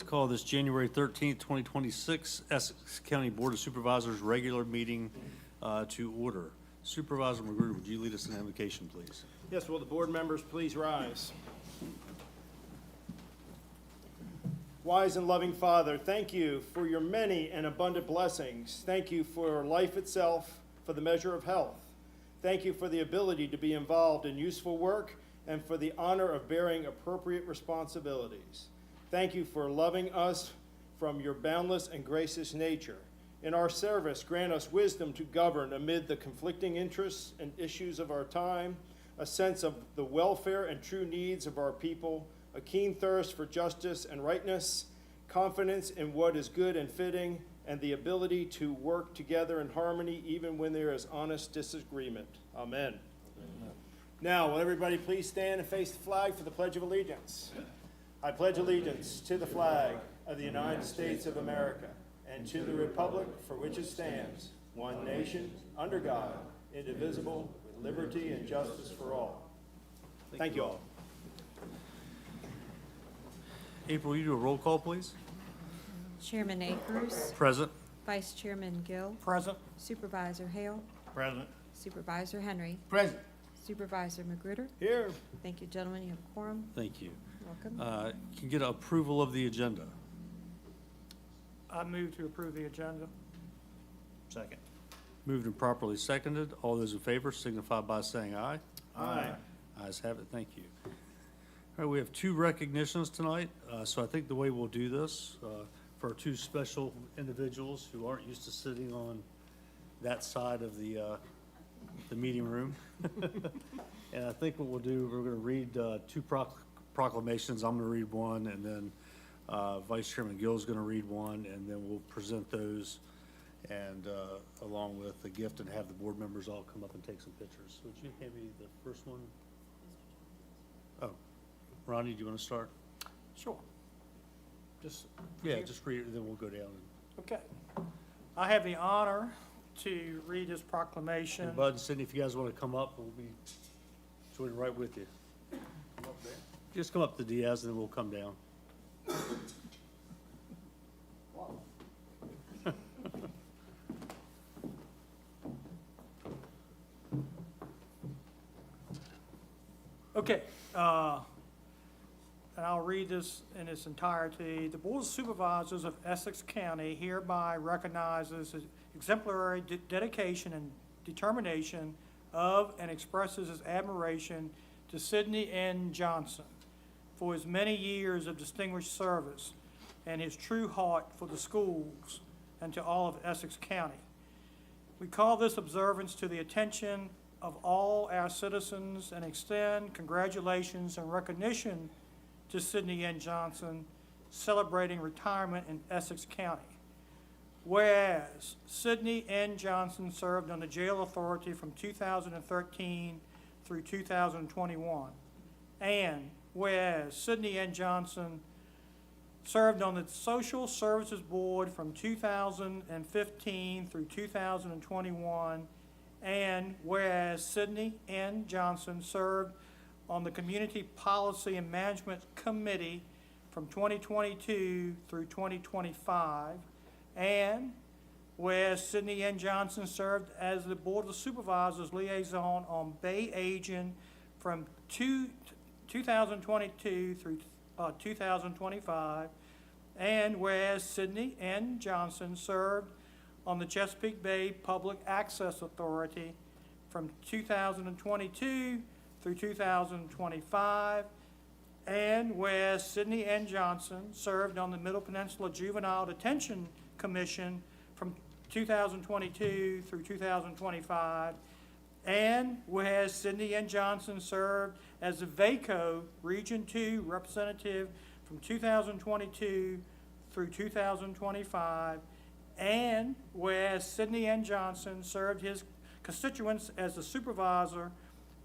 to call this January 13th, 2026 Essex County Board of Supervisors regular meeting to order. Supervisor Magruder, would you lead us in an invocation, please? Yes, will the board members please rise? Wise and loving Father, thank you for your many and abundant blessings. Thank you for life itself, for the measure of health. Thank you for the ability to be involved in useful work and for the honor of bearing appropriate responsibilities. Thank you for loving us from your boundless and gracious nature. In our service, grant us wisdom to govern amid the conflicting interests and issues of our time, a sense of the welfare and true needs of our people, a keen thirst for justice and rightness, confidence in what is good and fitting, and the ability to work together in harmony even when there is honest disagreement. Amen. Amen. Now, will everybody please stand and face the flag for the Pledge of Allegiance? I pledge allegiance to the flag of the United States of America and to the republic for which it stands, one nation, under God, indivisible, with liberty and justice for all. Thank you all. April, will you do a roll call, please? Chairman Akers. Present. Vice Chairman Gill. Present. Supervisor Hale. Present. Supervisor Henry. Present. Supervisor Magruder. Here. Thank you, gentlemen. You have a quorum. Thank you. Welcome. Can you get approval of the agenda? I move to approve the agenda. Second. Moved and properly seconded. All those in favor signify by saying aye. Aye. Ayes have it. Thank you. All right, we have two recognitions tonight, so I think the way we'll do this, for our two special individuals who aren't used to sitting on that side of the meeting room. And I think what we'll do, we're going to read two proclamations. I'm going to read one, and then Vice Chairman Gill is going to read one, and then we'll present those and along with the gift and have the board members all come up and take some pictures. Would you hand me the first one? Oh, Ronnie, do you want to start? Sure. Just Yeah, just read it, and then we'll go down. okay. I have the honor to read this proclamation. And Bud and Cindy, if you guys want to come up, we'll be joining right with you. Just come up to Diaz, and then we'll come down. Okay, and I'll read this in its entirety. The Board of Supervisors of Essex County hereby recognizes his exemplary dedication and determination of and expresses its admiration to Sidney N. Johnson for his many years of distinguished service and his true heart for the schools and to all of Essex County. We call this observance to the attention of all our citizens and extend congratulations and recognition to Sidney N. Johnson celebrating retirement in Essex County. Whereas Sidney N. Johnson served on the jail authority from 2013 through 2021. And whereas Sidney N. Johnson served on the Social Services Board from 2015 through 2021, and whereas Sidney N. Johnson served on the Community Policy and Management Committee from 2022 through 2025, and whereas Sidney N. Johnson served as the Board of Supervisors liaison on Bay Agent from 2022 through 2025, and whereas Sidney N. Johnson served on the Chesapeake Bay Public Access Authority from 2022 through 2025, and whereas Sidney N. Johnson served on the Middle Peninsula Juvenile Detention Commission from 2022 through 2025, and whereas Sidney N. Johnson served as the VACO Region 2 representative from 2022 through 2025, and whereas Sidney N. Johnson served his constituents as the supervisor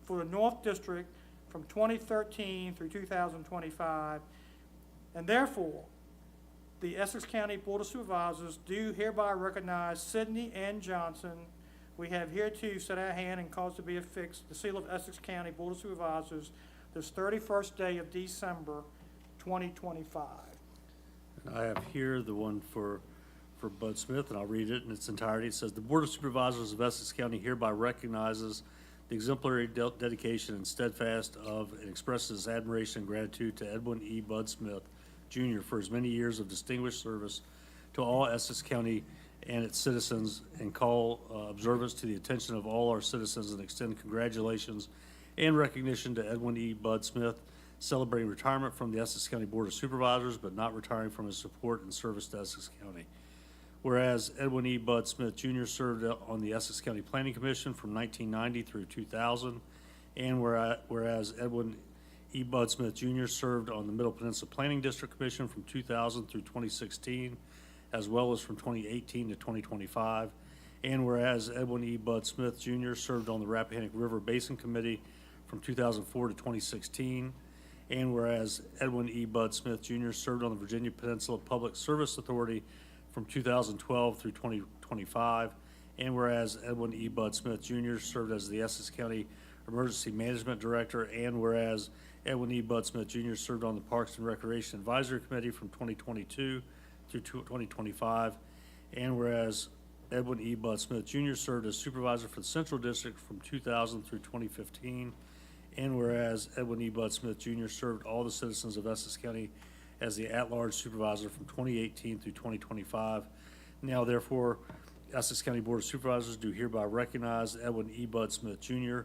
for the North District from 2013 through 2025, and therefore, the Essex County Board of Supervisors do hereby recognize Sidney N. Johnson. We have hereto set our hand and caused to be affixed the seal of Essex County Board of Supervisors this 31st day of December 2025. I have here the one for Bud Smith, and I'll read it in its entirety. It says, "The Board of Supervisors of Essex County hereby recognizes the exemplary dedication and steadfast of and expresses admiration and gratitude to Edwin E. Bud Smith, Jr. for his many years of distinguished service to all Essex County and its citizens, and call observance to the attention of all our citizens and extend congratulations and recognition to Edwin E. Bud Smith, celebrating retirement from the Essex County Board of Supervisors, but not retiring from his support and service to Essex County. Whereas Edwin E. Bud Smith Jr. served on the Essex County Planning Commission from 1990 through 2000, and whereas Edwin E. Bud Smith Jr. served on the Middle Peninsula Planning District Commission from 2000 through 2016, as well as from 2018 to 2025, and whereas Edwin E. Bud Smith Jr. served on the Rappahannock River Basin Committee from 2004 to 2016, and whereas Edwin E. Bud Smith Jr. served on the Virginia Peninsula Public Service Authority from 2012 through 2025, and whereas Edwin E. Bud Smith Jr. served as the Essex County Emergency Management Director, and whereas Edwin E. Bud Smith Jr. served on the Parks and Recreation Advisory Committee from 2022 through 2025, and whereas Edwin E. Bud Smith Jr. served as Supervisor for the Central District from 2000 through 2015, and whereas Edwin E. Bud Smith Jr. served all the citizens of Essex County as the at-large supervisor from 2018 through 2025. Now therefore, Essex County Board of Supervisors do hereby recognize Edwin E. Bud Smith Jr.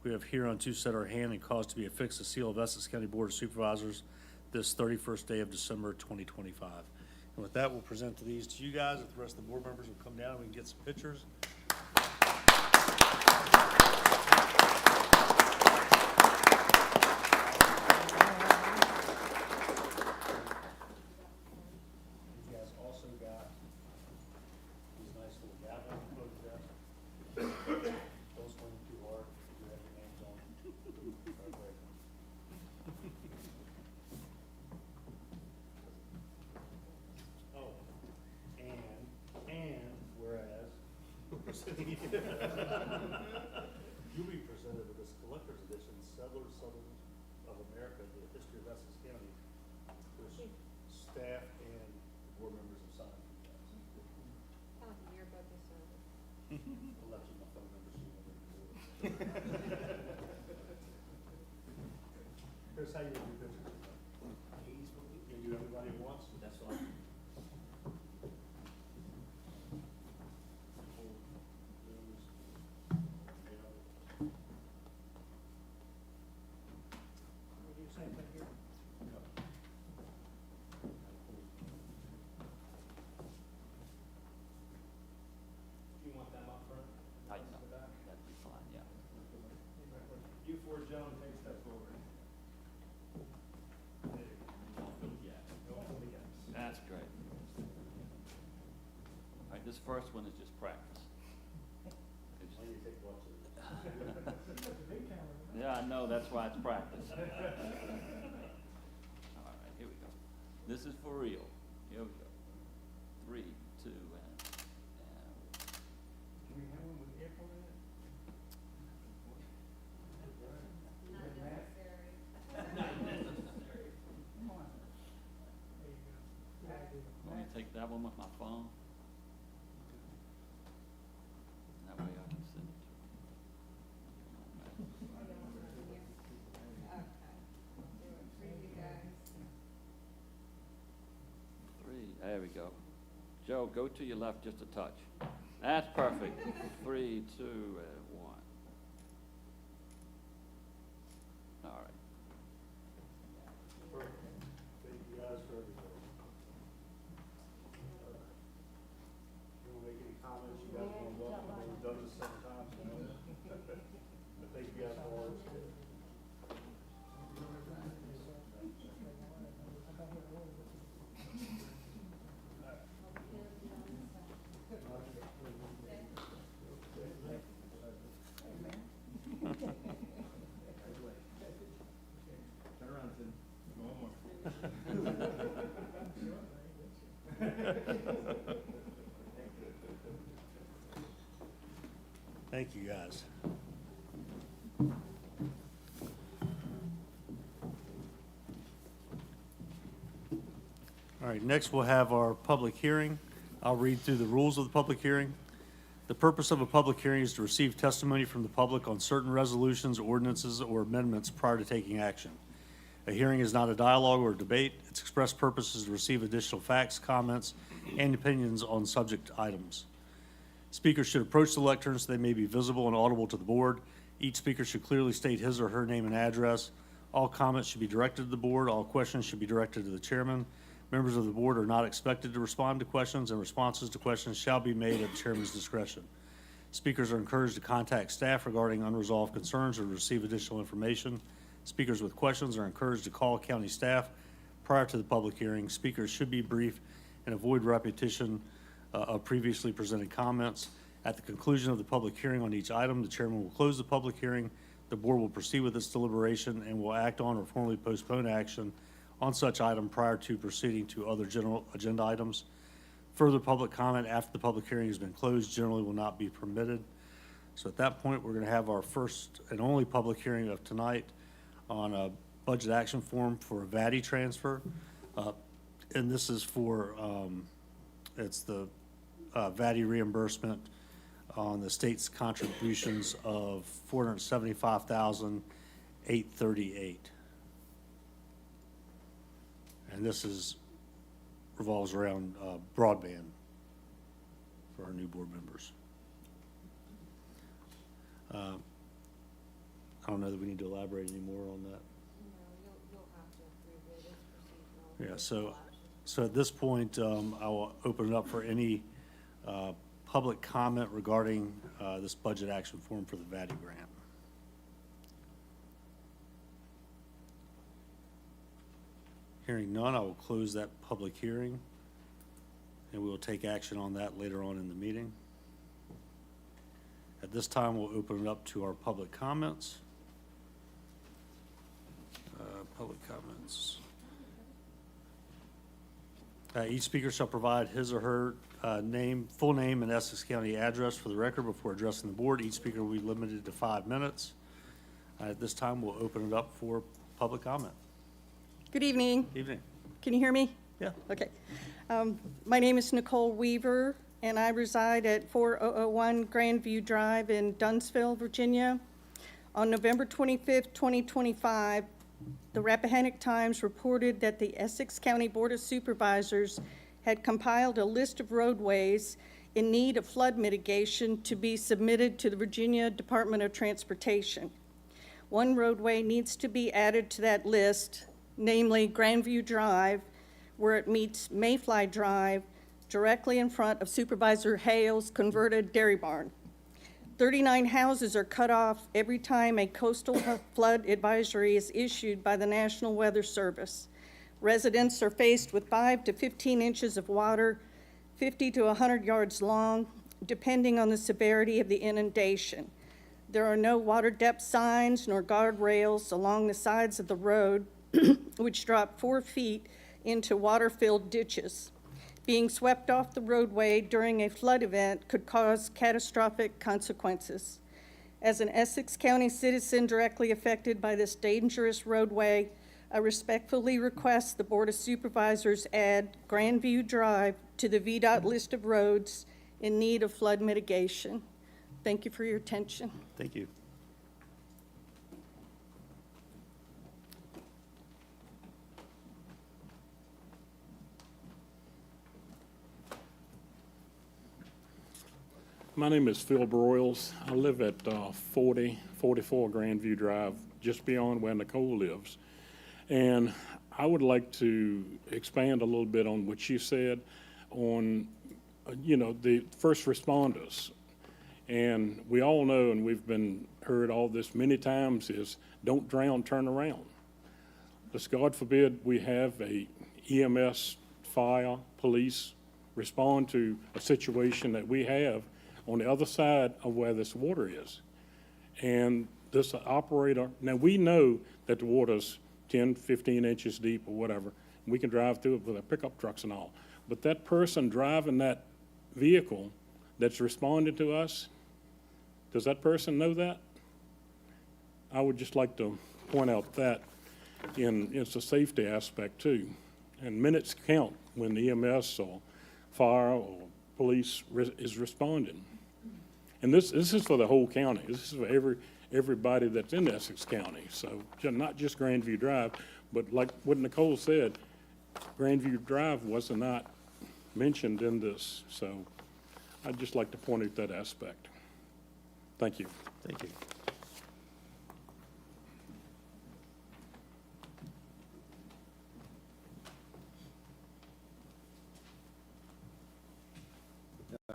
We have hereunto set our hand and cause to be affixed the seal of Essex County Board of Supervisors this 31st day of December 2025. And with that, we'll present these to you guys. If the rest of the board members will come down, we can get some pictures. You guys also got these nice little gathering photographs. Those one too hard, you have your names on. Oh, and whereas you'll be presented with this collector's edition, Settlers of America, the history of Essex County, which staff and board members have signed. I'll let you my phone number. Here's how you do pictures. You do everybody at once? That's fine. We'll do the same thing here. You want them up front? That'd be fine, yeah. You four gentlemen, take a step forward. That's great. All right, this first one is just practice. It's- Why do you take lots of this? Yeah, I know, that's why it's practice. All right, here we go. This is for real. Here we go. 3, 2, and Can we have one with April in it? let me take that one with my phone. That way I can send it to Three, there we go. Joe, go to your left just a touch. That's perfect. 3, 2, and 1. All right. Perfect. Thank you guys for everything. You want to make any comments? You guys want to welcome? We've done this several times, you know? Thank you guys for all this. Turn around, Tim. One more. Thank you, guys. All right, right, next we'll have our public hearing. I'll read through the rules of the public hearing. The purpose of a public hearing is to receive testimony from the public on certain resolutions, ordinances, or amendments prior to taking action. A hearing is not a dialogue or a debate. Its express purpose is to receive additional facts, comments, and opinions on subject items. Speakers should approach the lectern so they may be visible and audible to the board. Each speaker should clearly state his or her name and address. All comments should be directed to the board. All questions should be directed to the chairman. Members of the board are not expected to respond to questions, and responses to questions shall be made at the chairman's discretion. Speakers are encouraged to contact staff regarding unresolved concerns or receive additional information. Speakers with questions are encouraged to call county staff prior to the public hearing. Speakers should be brief and avoid repetition of previously presented comments. At the conclusion of the public hearing on each item, the chairman will close the public hearing. The board will proceed with its deliberation and will act on or formally postpone action on such item prior to proceeding to other general agenda items. Further public comment after the public hearing has been closed generally will not be permitted. So at that point, we're going to have our first and only public hearing of tonight on a budget action form for a VATI transfer. And this is for, it's the VATI reimbursement on the state's contributions of $475,838. And this revolves around broadband for our new board members. I don't know that we need to elaborate any more on that. Yeah, so at this point, I will open it up for any public comment regarding this budget action form for the VATI grant. Hearing none, I will close that public hearing, and we will take action on that later on in the meeting. At this time, we'll open it up to our public comments. Public comments. Each speaker shall provide his or her full name and Essex County address for the record before addressing the board. Each speaker will be limited to 5 minutes. At this time, we'll open it up for public comment. Good evening. Evening. Can you hear me? Yeah. Okay. My name is Nicole Weaver, and I reside at 4001 Grandview Drive in Dunsville, Virginia. On November 25th, 2025, the Rappahannock Times reported that the Essex County Board of Supervisors had compiled a list of roadways in need of flood mitigation to be submitted to the Virginia Department of Transportation. One roadway needs to be added to that list, namely Grandview Drive, where it meets Mayfly Drive, directly in front of Supervisor Hale's converted dairy barn. 39 houses are cut off every time a coastal flood advisory is issued by the National Weather Service. Residents are faced with 5 to 15 inches of water, 50 to 100 yards long, depending on the severity of the inundation. There are no water depth signs nor guardrails along the sides of the road, which drop 4 feet into water-filled ditches. Being swept off the roadway during a flood event could cause catastrophic consequences. As an Essex County citizen directly affected by this dangerous roadway, I respectfully request the Board of Supervisors add Grandview Drive to the VDOT list of roads in need of flood mitigation. Thank you for your attention. Thank you. My name is Phil Broyles. I live at 44 Grandview Drive, just beyond where Nicole lives. And I would like to expand a little bit on what you said on, the first responders. And we all know, and we've heard all this many times, is don't drown, turn around. Let's God forbid we have a EMS, fire, police respond to a situation that we have on the other side of where this water is. And this operator, now we know that the water's 10, 15 inches deep or whatever. We can drive through it with our pickup trucks and all. But that person driving that vehicle that's responding to us, does that person know that? I would just like to point out that it's a safety aspect too. And minutes count when the EMS or fire or police is responding. And this is for the whole county. This is for everybody that's in Essex County. So not just Grandview Drive, but like what Nicole said, Grandview Drive was not mentioned in this. So I'd just like to point out that aspect. Thank you. Thank you.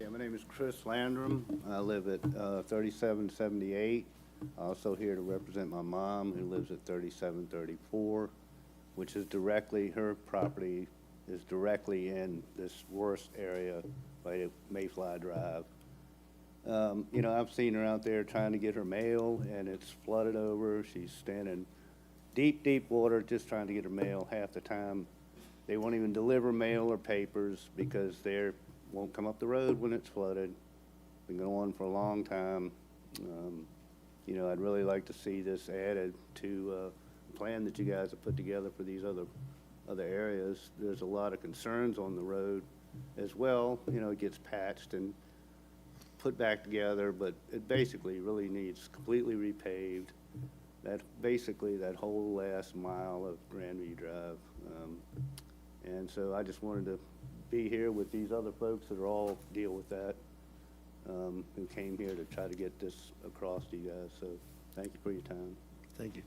Yeah, my name is Chris Landrum. I live at 3778. Also here to represent my mom, who lives at 3734, which is directly, her property is directly in this worst area by Mayfly Drive. You know, I've seen her out there trying to get her mail, and it's flooded over. She's standing deep, deep water just trying to get her mail. Half the time, they won't even deliver mail or papers because they won't come up the road when it's flooded. Been going on for a long time. You know, I'd really like to see this added to a plan that you guys have put together for these other areas. There's a lot of concerns on the road as well. You know, it gets patched and put back together, but it basically really needs completely repaved. Basically that whole last mile of Grandview Drive. And so I just wanted to be here with these other folks that are all deal with that, who came here to try to get this across to you guys. So thank you for your time. Thank you.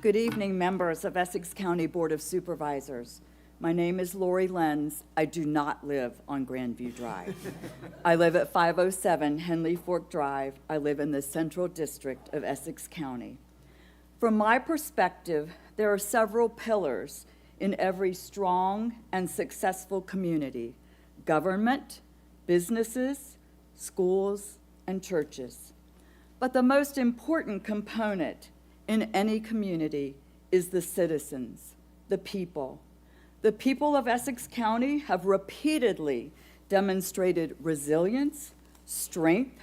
Good evening, members of Essex County Board of Supervisors. My name is Lori Lenz. I do not live on Grandview Drive. I live at 507 Henley Fork Drive. I live in the Central District of Essex County. From my perspective, there are several pillars in every strong and successful community: government, businesses, schools, and churches. But the most important component in any community is the citizens, the people. The people of Essex County have repeatedly demonstrated resilience, strength,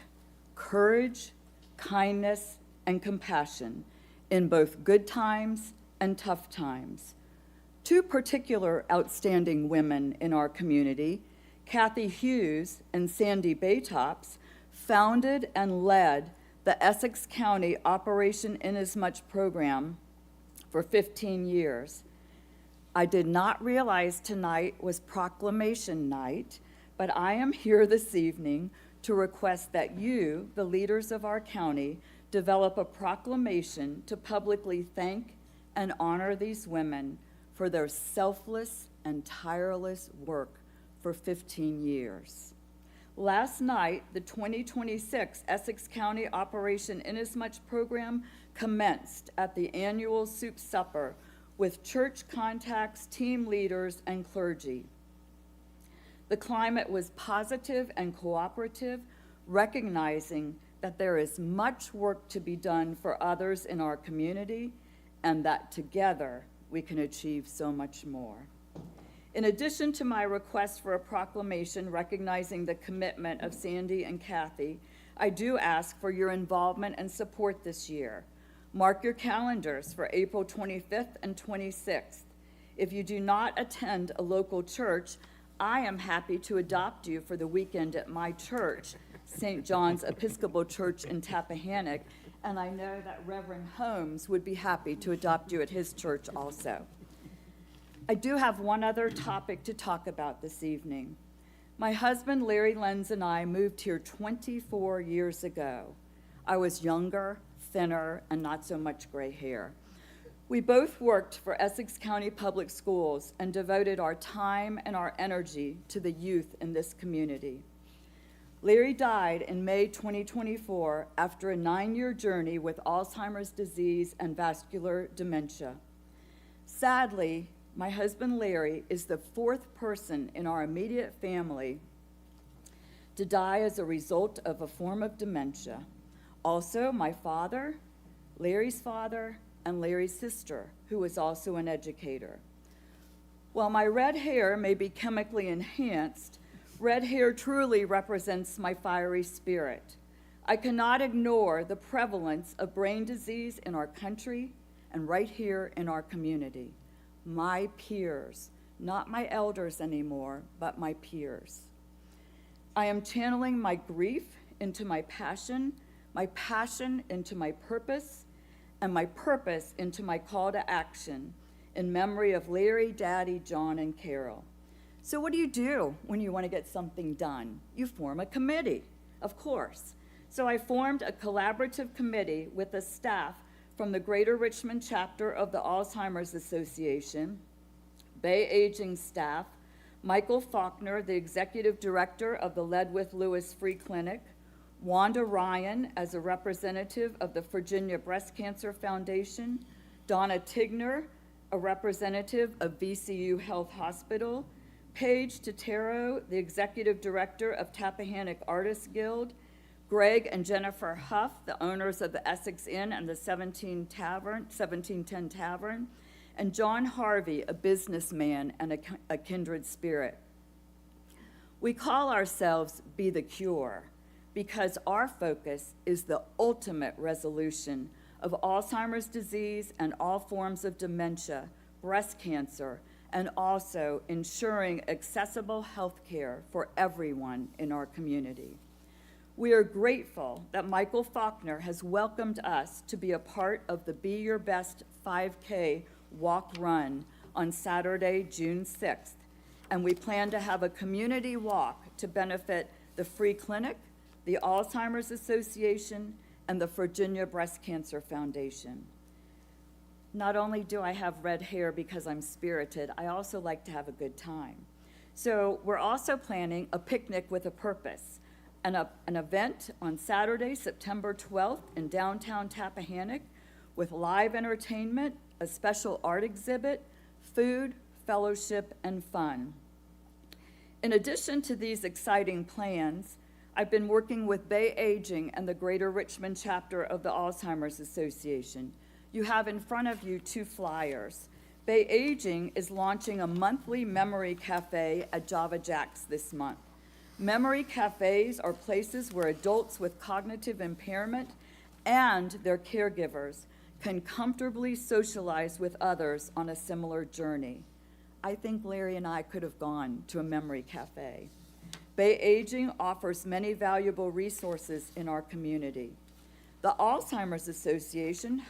courage, kindness, and compassion in both good times and tough times. Two particular outstanding women in our community, Kathy Hughes and Sandy Baytops, founded and led the Essex County Operation Inasmuch program for 15 years. I did not realize tonight was proclamation night, but I am here this evening to request that you, the leaders of our county, develop a proclamation to publicly thank and honor these women for their selfless and tireless work for 15 years. Last night, the 2026 Essex County Operation Inasmuch program commenced at the annual soup supper with church contacts, team leaders, and clergy. The climate was positive and cooperative, recognizing that there is much work to be done for others in our community, and that together we can achieve so much more. In addition to my request for a proclamation recognizing the commitment of Sandy and Kathy, I do ask for your involvement and support this year. Mark your calendars for April 25th and 26th. If you do not attend a local church, I am happy to adopt you for the weekend at my church, St. John's Episcopal Church in Tappahannock, and I know that Reverend Holmes would be happy to adopt you at his church also. I do have one other topic to talk about this evening. My husband, Larry Lenz, and I moved here 24 years ago. I was younger, thinner, and not so much gray hair. We both worked for Essex County Public Schools and devoted our time and our energy to the youth in this community. Larry died in May 2024 after a 9-year journey with Alzheimer's disease and vascular dementia. Sadly, my husband Larry is the 4th person in our immediate family to die as a result of a form of dementia. Also, my father, Larry's father, and Larry's sister, who was also an educator. While my red hair may be chemically enhanced, red hair truly represents my fiery spirit. I cannot ignore the prevalence of brain disease in our country and right here in our community. My peers, not my elders anymore, but my peers. I am channeling my grief into my passion into my purpose, and my purpose into my call to action in memory of Larry, Daddy, John, and Carol. So what do you do when you want to get something done? You form a committee, of course. So I formed a collaborative committee with the staff from the Greater Richmond chapter of the Alzheimer's Association, Bay Aging staff, Michael Faulkner, the executive director of the Ledwith Lewis Free Clinic, Wanda Ryan as a representative of the Virginia Breast Cancer Foundation, Donna Tigner, a representative of VCU Health Hospital, Paige Totero, the executive director of Tappahannock Artists Guild, Greg and Jennifer Huff, the owners of the Essex Inn and the 1710 Tavern, and John Harvey, a businessman and a kindred spirit. We call ourselves Be the Cure because our focus is the ultimate resolution of Alzheimer's disease and all forms of dementia, breast cancer, and also ensuring accessible health care for everyone in our community. We are grateful that Michael Faulkner has welcomed us to be a part of the Be Your Best 5K walk run on Saturday, June 6th, and we plan to have a community walk to benefit the Free Clinic, the Alzheimer's Association, and the Virginia Breast Cancer Foundation. Not only do I have red hair because I'm spirited, I also like to have a good time. So we're also planning a picnic with a purpose, an event on Saturday, September 12th in downtown Tappahannock with live entertainment, a special art exhibit, food, fellowship, and fun. In addition to these exciting plans, I've been working with Bay Aging and the Greater Richmond chapter of the Alzheimer's Association. You have in front of you 2 flyers. Bay Aging is launching a monthly memory cafe at Java Jack's this month. Memory cafes are places where adults with cognitive impairment and their caregivers can comfortably socialize with others on a similar journey. I think Larry and I could have gone to a memory cafe. Bay Aging offers many valuable resources in our community. The Alzheimer's Association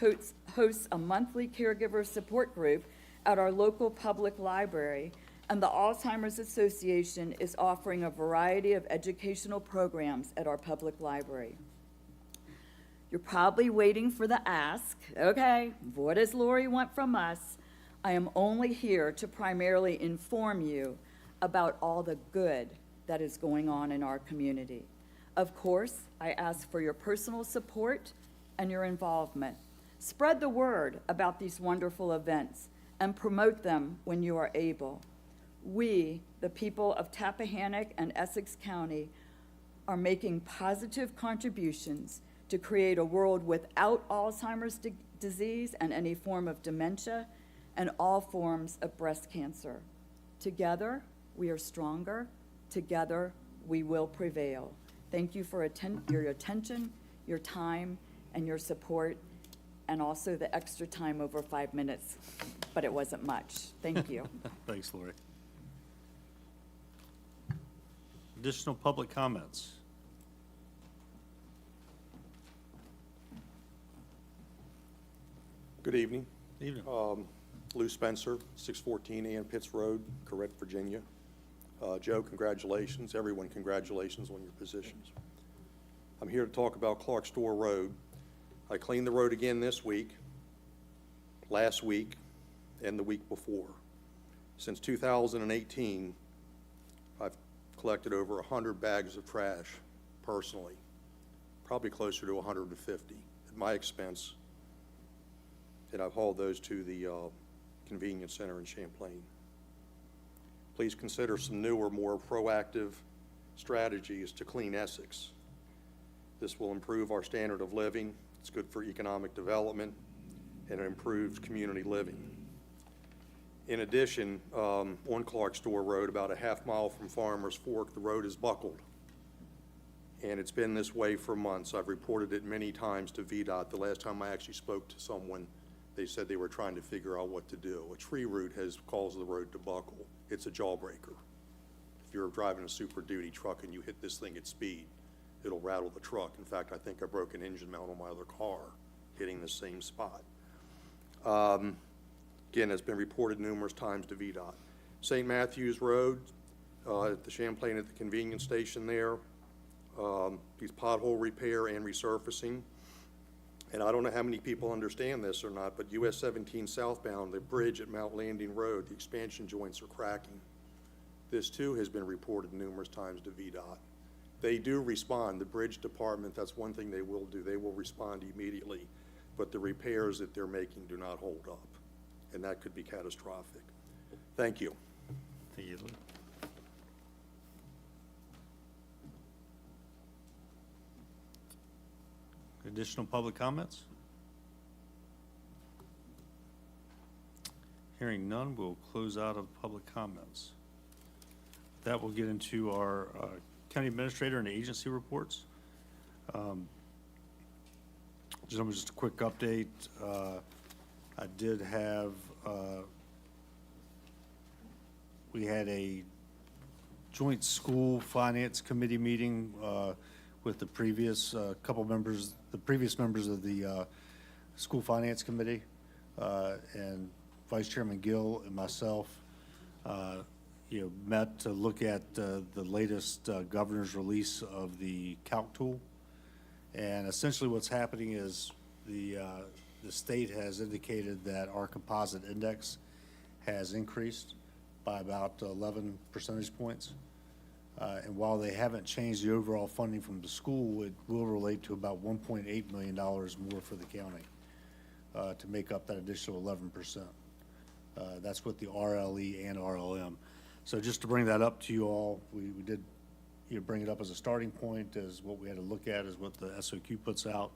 hosts a monthly caregiver support group at our local public library, and the Alzheimer's Association is offering a variety of educational programs at our public library. You're probably waiting for the ask, okay, what does Lori want from us? I am only here to primarily inform you about all the good that is going on in our community. Of course, I ask for your personal support and your involvement. Spread the word about these wonderful events and promote them when you are able. We, the people of Tappahannock and Essex County, are making positive contributions to create a world without Alzheimer's disease and any form of dementia and all forms of breast cancer. Together, we are stronger. Together, we will prevail. Thank you for your attention, your time, and your support, and also the extra time over 5 minutes, but it wasn't much. Thank you. Thanks, Lori. Additional public comments? Good evening. Evening. Lou Spencer, 614 Ann Pitts Road, Correct, Virginia. Joe, congratulations. Everyone, congratulations on your positions. I'm here to talk about Clark Store Road. I cleaned the road again this week, last week, and the week before. Since 2018, I've collected over 100 bags of trash personally, probably closer to 150 at my expense, and I've hauled those to the convenience center in Champlain. Please consider some newer, more proactive strategies to clean Essex. This will improve our standard of living. It's good for economic development, and it improves community living. In addition, on Clark Store Road, about a half mile from Farmers Fork, the road is buckled. and it's been this way for months. I've reported it many times to VDOT. The last time I actually spoke to someone, they said they were trying to figure out what to do. A tree root has caused the road to buckle. It's a jawbreaker. If you're driving a Super Duty truck and you hit this thing at speed, it'll rattle the truck. In fact, I think I broke an engine mount on my other car hitting the same spot. Again, it's been reported numerous times to VDOT. St. Matthews Road, at the Champlain at the convenience station there, these pothole repair and resurfacing. And I don't know how many people understand this or not, but US 17 southbound, the bridge at Mount Landing Road, the expansion joints are cracking. This too has been reported numerous times to VDOT. They do respond. The bridge department, that's one thing they will do. They will respond immediately, but the repairs that they're making do not hold up, and that could be catastrophic. Thank you. Thank you. Additional public comments? Hearing none, we'll close out of public comments. That will get into our county administrator and agency reports. Just a quick update. I did have, we had a joint school finance committee meeting with the previous couple members, the previous members of the school finance committee, and Vice Chairman Gill and myself, met to look at the latest governor's release of the calc tool. And essentially what's happening is the state has indicated that our composite index has increased by about 11 percentage points. And while they haven't changed the overall funding from the school, it will relate to about $1.8 million more for the county to make up that additional 11%. That's with the RLE and RLM. So just to bring that up to you all, we did bring it up as a starting point, as what we had to look at is what the SOQ puts out.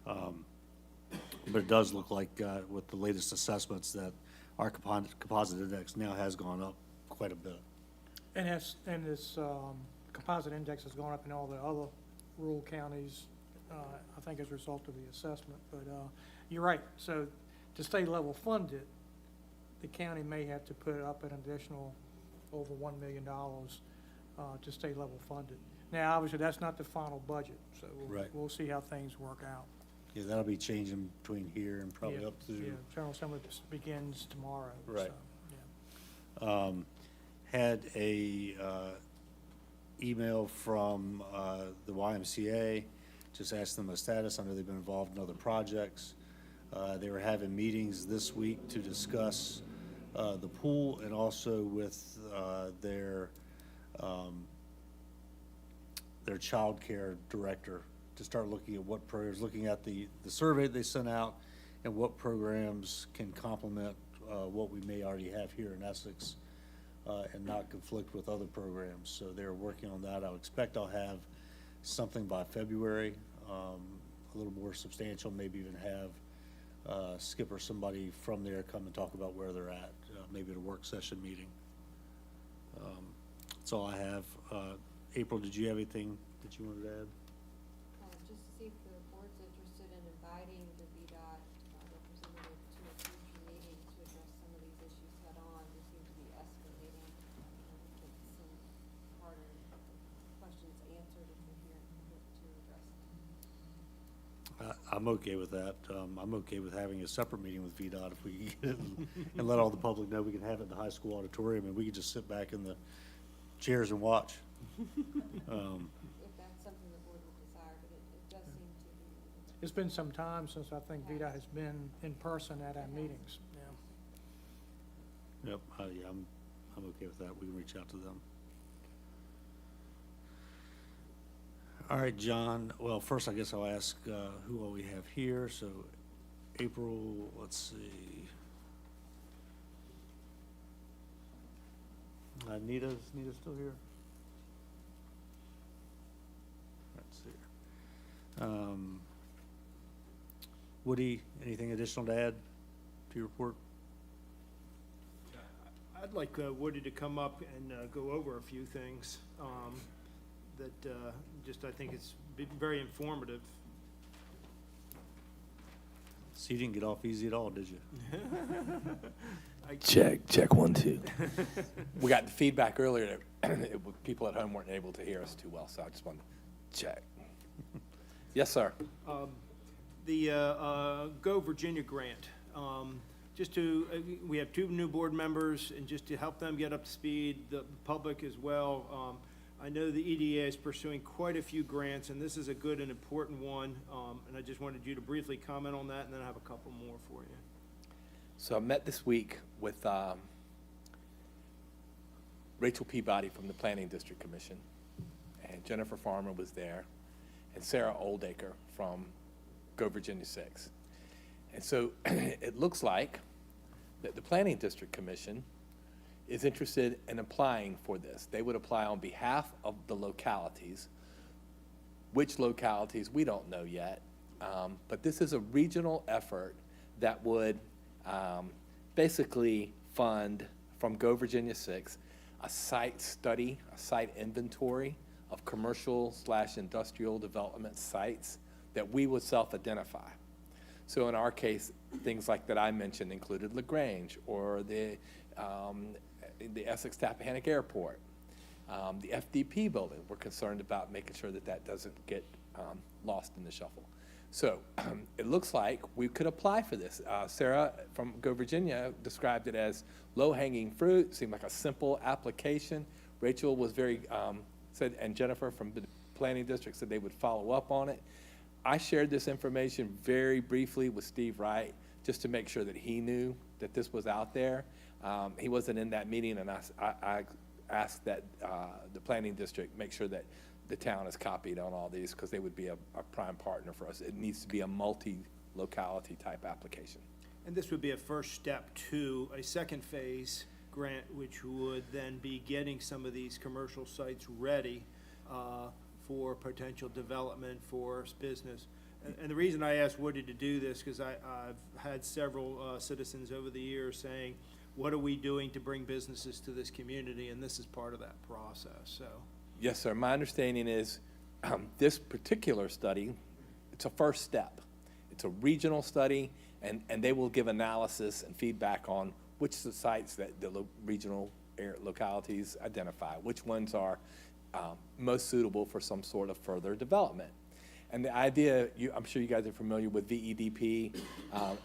But it does look like with the latest assessments that our composite index now has gone up quite a bit. And this composite index has gone up in all the other rural counties, I think as a result of the assessment. But you're right. So to stay level funded, the county may have to put up an additional over $1 million to stay level funded. Now, obviously, that's not the final budget, so we'll see how things work out. Yeah, that'll be changing between here and probably Yeah, up to. yeah, General Assembly begins tomorrow. Right. So, yeah. Had a email from the YMCA, just asking them a status. I know they've been involved in other projects. They were having meetings this week to discuss the pool and also with their child care director to start looking at what programs, looking at the survey they sent out and what programs can complement what we may already have here in Essex and not conflict with other programs. So they're working on that. I would expect I'll have something by February, a little more substantial, maybe even have Skip or somebody from there come and talk about where they're at, maybe at a work session meeting. That's all I have. April, did you have anything that you wanted to add? Just to see if the board's interested in inviting the VDOT representative to a future meeting to address some of these issues head on. They seem to be escalating. Get some harder questions answered if we're here to address them. I'm okay with that. I'm okay with having a separate meeting with VDOT if we can get it and let all the public know we can have it in the high school auditorium and we can just sit back in the chairs and watch. If that's something the board would desire, but it does seem to be. It's been some time since I think VDOT has been in person at our meetings. Yeah. Yep, yeah, I'm okay with that. We can reach out to them. All right, John, well, first I guess I'll ask who all we have here. So April, let's see. Nita's still here? Let's see. Woody, anything additional to add to your report? I'd like Woody to come up and go over a few things. that just, I think it's been very informative. So you didn't get off easy at all, did you? Check, 1, 2. We got the feedback earlier that people at home weren't able to hear us too well, so I just wanted to check. Yes, sir. The Go Virginia grant, just to, we have 2 new board members, and just to help them get up to speed, the public as well. I know the EDA is pursuing quite a few grants, and this is a good and important one, and I just wanted you to briefly comment on that, and then I have a couple more for you. So I met this week with Rachel Peabody from the Planning District Commission, and Jennifer Farmer was there, and Sarah Oldacre from Go Virginia 6. And so it looks like that the Planning District Commission is interested in applying for this. They would apply on behalf of the localities. Which localities, we don't know yet. But this is a regional effort that would basically fund, from Go Virginia 6, a site study, a site inventory of commercial/industrial development sites that we would self-identify. So in our case, things like that I mentioned included LaGrange, or the Essex Tappahannock Airport, the FDP building. We're concerned about making sure that that doesn't get lost in the shuffle. So it looks like we could apply for this. Sarah from Go Virginia described it as low-hanging fruit, seemed like a simple application. Rachel was very, and Jennifer from the Planning District said they would follow up on it. I shared this information very briefly with Steve Wright, just to make sure that he knew that this was out there. He wasn't in that meeting, and I asked that the Planning District make sure that the town is copied on all these, because they would be a prime partner for us. It needs to be a multi-locality type application. And this would be a first step to a second phase grant, which would then be getting some of these commercial sites ready for potential development for business. And the reason I asked Woody to do this, because I've had several citizens over the years saying, what are we doing to bring businesses to this community? And this is part of that process, so. Yes, sir. My understanding is this particular study, it's a first step. It's a regional study, and they will give analysis and feedback on which sites that the regional localities identify, which ones are most suitable for some sort of further development. And the idea, I'm sure you guys are familiar with VEDP,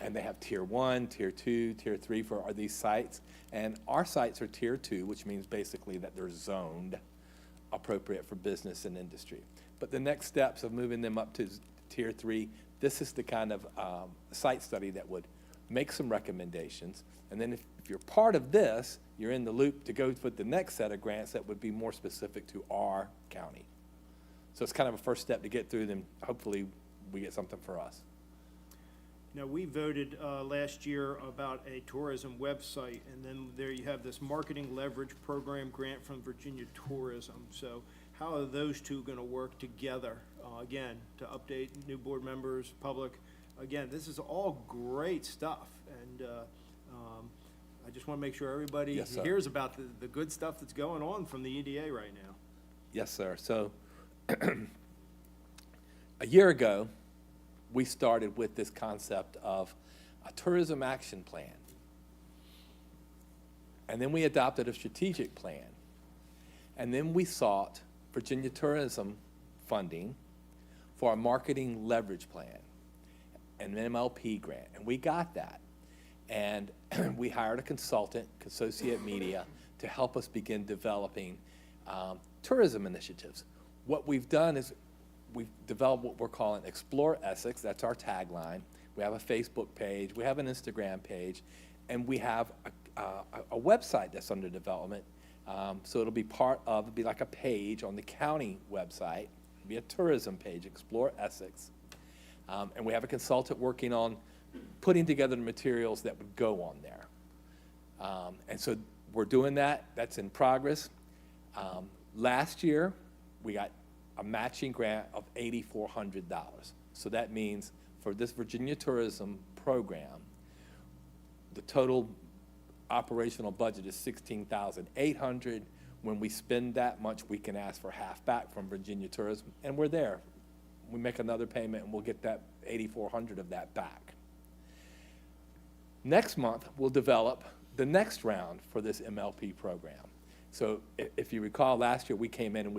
and they have Tier 1, Tier 2, Tier 3 for these sites. And our sites are Tier 2, which means basically that they're zoned appropriate for business and industry. But the next steps of moving them up to Tier 3, this is the kind of site study that would make some recommendations. And then if you're part of this, you're in the loop to go with the next set of grants that would be more specific to our county. So it's kind of a first step to get through them. Hopefully we get something for us. Now, we voted last year about a tourism website, and then there you have this marketing leverage program grant from Virginia Tourism. So how are those two going to work together, again, to update new board members, public? Again, this is all great stuff, and I just want to make sure everybody Yes, sir. hears about the good stuff that's going on from the EDA right now. Yes, sir. So a year ago, we started with this concept of a tourism action plan. And then we adopted a strategic plan. And then we sought Virginia tourism funding for a marketing leverage plan, an MLP grant. And we got that. And we hired a consultant, Associate Media, to help us begin developing tourism initiatives. What we've done is we've developed what we're calling Explore Essex. That's our tagline. We have a Facebook page. We have an Instagram page. And we have a website that's under development. So it'll be it'll be like a page on the county website. It'll be a tourism page, Explore Essex. And we have a consultant working on putting together the materials that would go on there. And so we're doing that. That's in progress. Last year, we got a matching grant of $8,400. So that means for this Virginia tourism program, the total operational budget is $16,800. When we spend that much, we can ask for half back from Virginia Tourism, and we're there. We make another payment, and we'll get that 8,400 of that back. Next month, we'll develop the next round for this MLP program. So if you recall, last year we came in and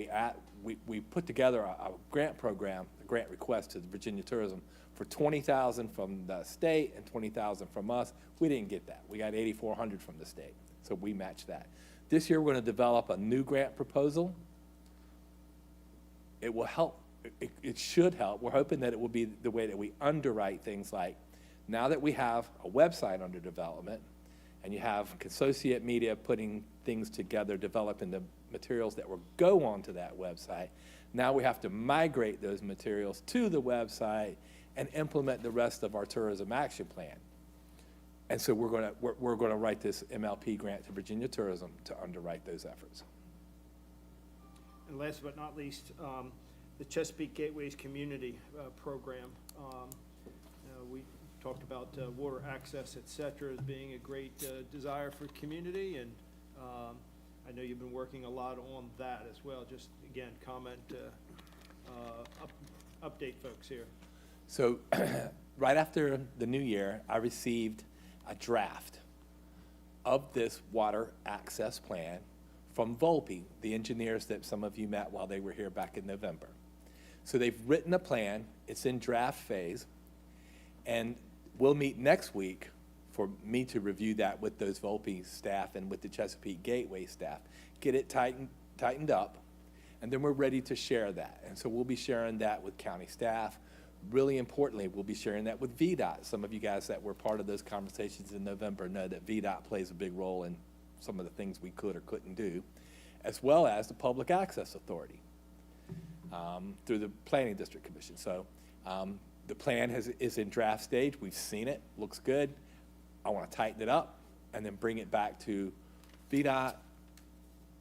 we put together a grant program, a grant request to Virginia Tourism for $20,000 from the state and $20,000 from us. We didn't get that. We got $8,400 from the state, so we matched that. This year we're going to develop a new grant proposal. It will help. It should help. We're hoping that it will be the way that we underwrite things like, now that we have a website under development, and you have Associate Media putting things together, developing the materials that will go onto that website, now we have to migrate those materials to the website and implement the rest of our tourism action plan. And so we're gonna write this MLP grant to Virginia Tourism to underwrite those efforts. And last but not least, the Chesapeake Gateways Community Program. We talked about water access, et cetera, as being a great desire for community, and I know you've been working a lot on that as well. Just, again, comment, update folks here. So right after the new year, I received a draft of this water access plan from Volpe, the engineers that some of you met while they were here back in November. So they've written a plan. It's in draft phase, and we'll meet next week for me to review that with those Volpe staff and with the Chesapeake Gateway staff, get it tightened up, and then we're ready to share that. And so we'll be sharing that with county staff. Really importantly, we'll be sharing that with VDOT. Some of you guys that were part of those conversations in November know that VDOT plays a big role in some of the things we could or couldn't do, as well as the Public Access Authority through the Planning District Commission. So the plan is in draft stage. We've seen it, looks good. I want to tighten it up and then bring it back to VDOT,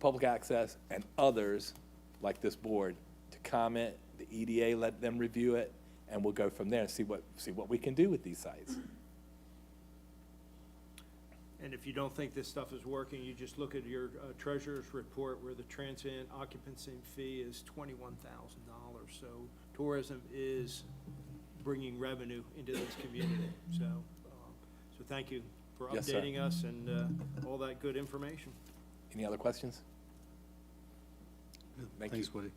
Public Access, and others like this board to comment. The EDA, let them review it, and we'll go from there and see what we can do with these sites. And if you don't think this stuff is working, you just look at your treasurer's report where the transient occupancy fee is $21,000. So tourism is bringing revenue into this community. So thank you for Yes, sir. updating us and all that good information. Any other questions? Thank Thanks, you. Woody.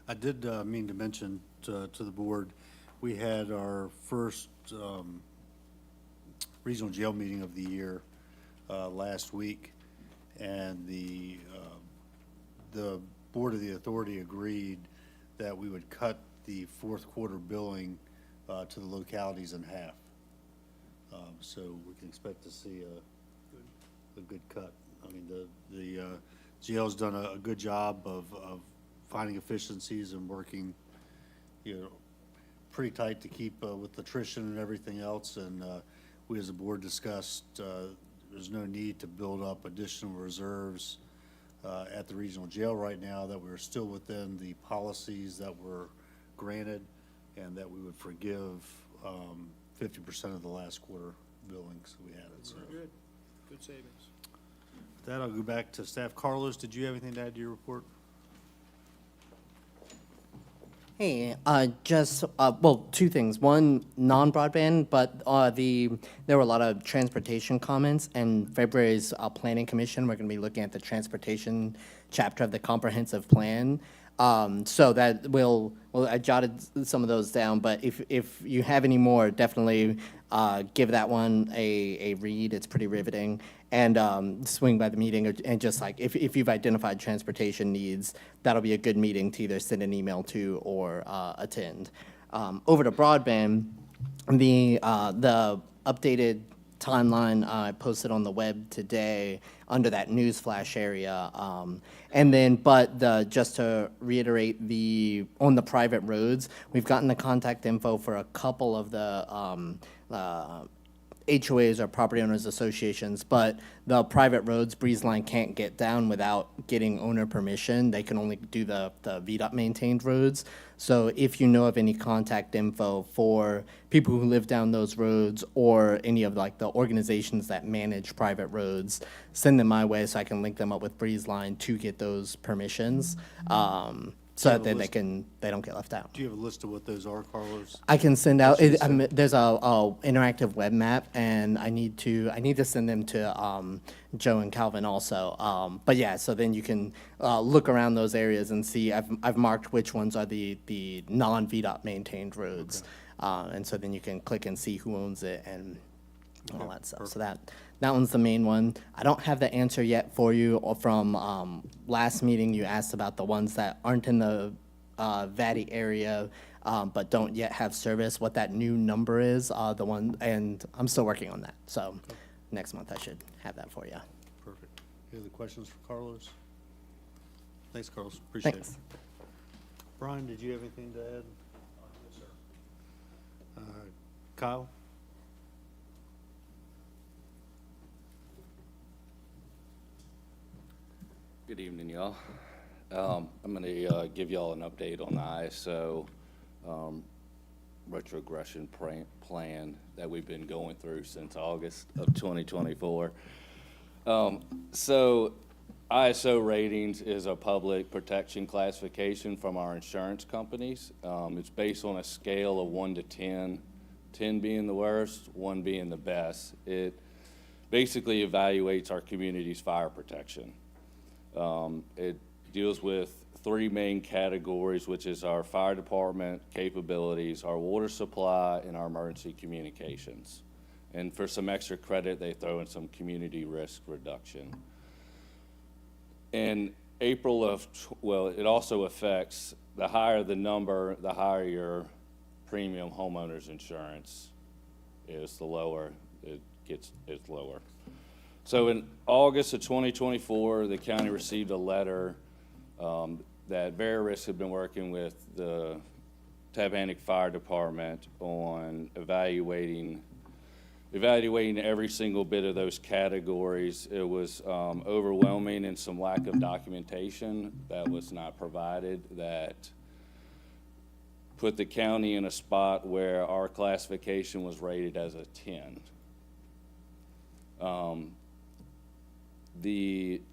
I did mean to mention to the board, we had our first regional jail meeting of the year last week, and the Board of the Authority agreed that we would cut the fourth quarter billing to the localities in half. So we can expect to see a good cut. I mean, the jail's done a good job of finding efficiencies and working, pretty tight to keep with attrition and everything else. And we as a board discussed there's no need to build up additional reserves at the regional jail right now, that we're still within the policies that were granted, and that we would forgive 50% of the last quarter billings we had. So Very good. Good savings. with that, I'll go back to staff. Carlos, did you have anything to add to your report? Hey, well, two things. One, non-broadband, but there were a lot of transportation comments, and February's planning commission, we're going to be looking at the transportation chapter of the comprehensive plan. So that I jotted some of those down, but if you have any more, definitely give that one a read. It's pretty riveting. And swing by the meeting, and just like if you've identified transportation needs, that'll be a good meeting to either send an email to or attend. Over to broadband, the updated timeline I posted on the web today under that news flash area. And then, just to reiterate, on the private roads, we've gotten the contact info for a couple of the HOAs or property owners associations, but the private roads, Breeze Line can't get down without getting owner permission. They can only do the VDOT maintained roads. So if you know of any contact info for people who live down those roads or any of like the organizations that manage private roads, send them my way so I can link them up with Breeze Line to get those permissions. So Do you have that a then list? they don't get left out. Do you have a list of what those are, Carlos? I can send out. Yes, you can There's a interactive web map, and I need to send them to Joe and Calvin also. But yeah, so then you can look around those areas and see. I've marked which ones are the non VDOT maintained roads, and so then you can click and see who owns it and all that stuff. So that one's the main one. I don't have the answer yet for you from last meeting. You asked about the ones that aren't in the Valley area, but don't yet have service, what that new number is, the one, and I'm still working on that. So next month I should have that for you. Perfect. Any other questions for Carlos? Thanks, Carlos. Appreciate it. Thanks. Brian, did you have anything to add? Yes, sir. Kyle? Good evening, y'all. I'm going to give y'all an update on the ISO retrogression plan that we've been going through since August of 2024. So ISO ratings is a public protection classification from our insurance companies. It's based on a scale of 1 to 10, 10 being the worst, 1 being the best. It basically evaluates our community's fire protection. It deals with 3 main categories, which is our fire department capabilities, our water supply, and our emergency communications. And for some extra credit, they throw in some community risk reduction. In April of, it also affects, the higher the number, the higher your premium homeowners insurance is, the lower it's lower. So in August of 2024, the county received a letter that Verisk had been working with the Tappahannock Fire Department on evaluating every single bit of those categories. It was overwhelming and some lack of documentation that was not provided that put the county in a spot where our classification was rated as a 10.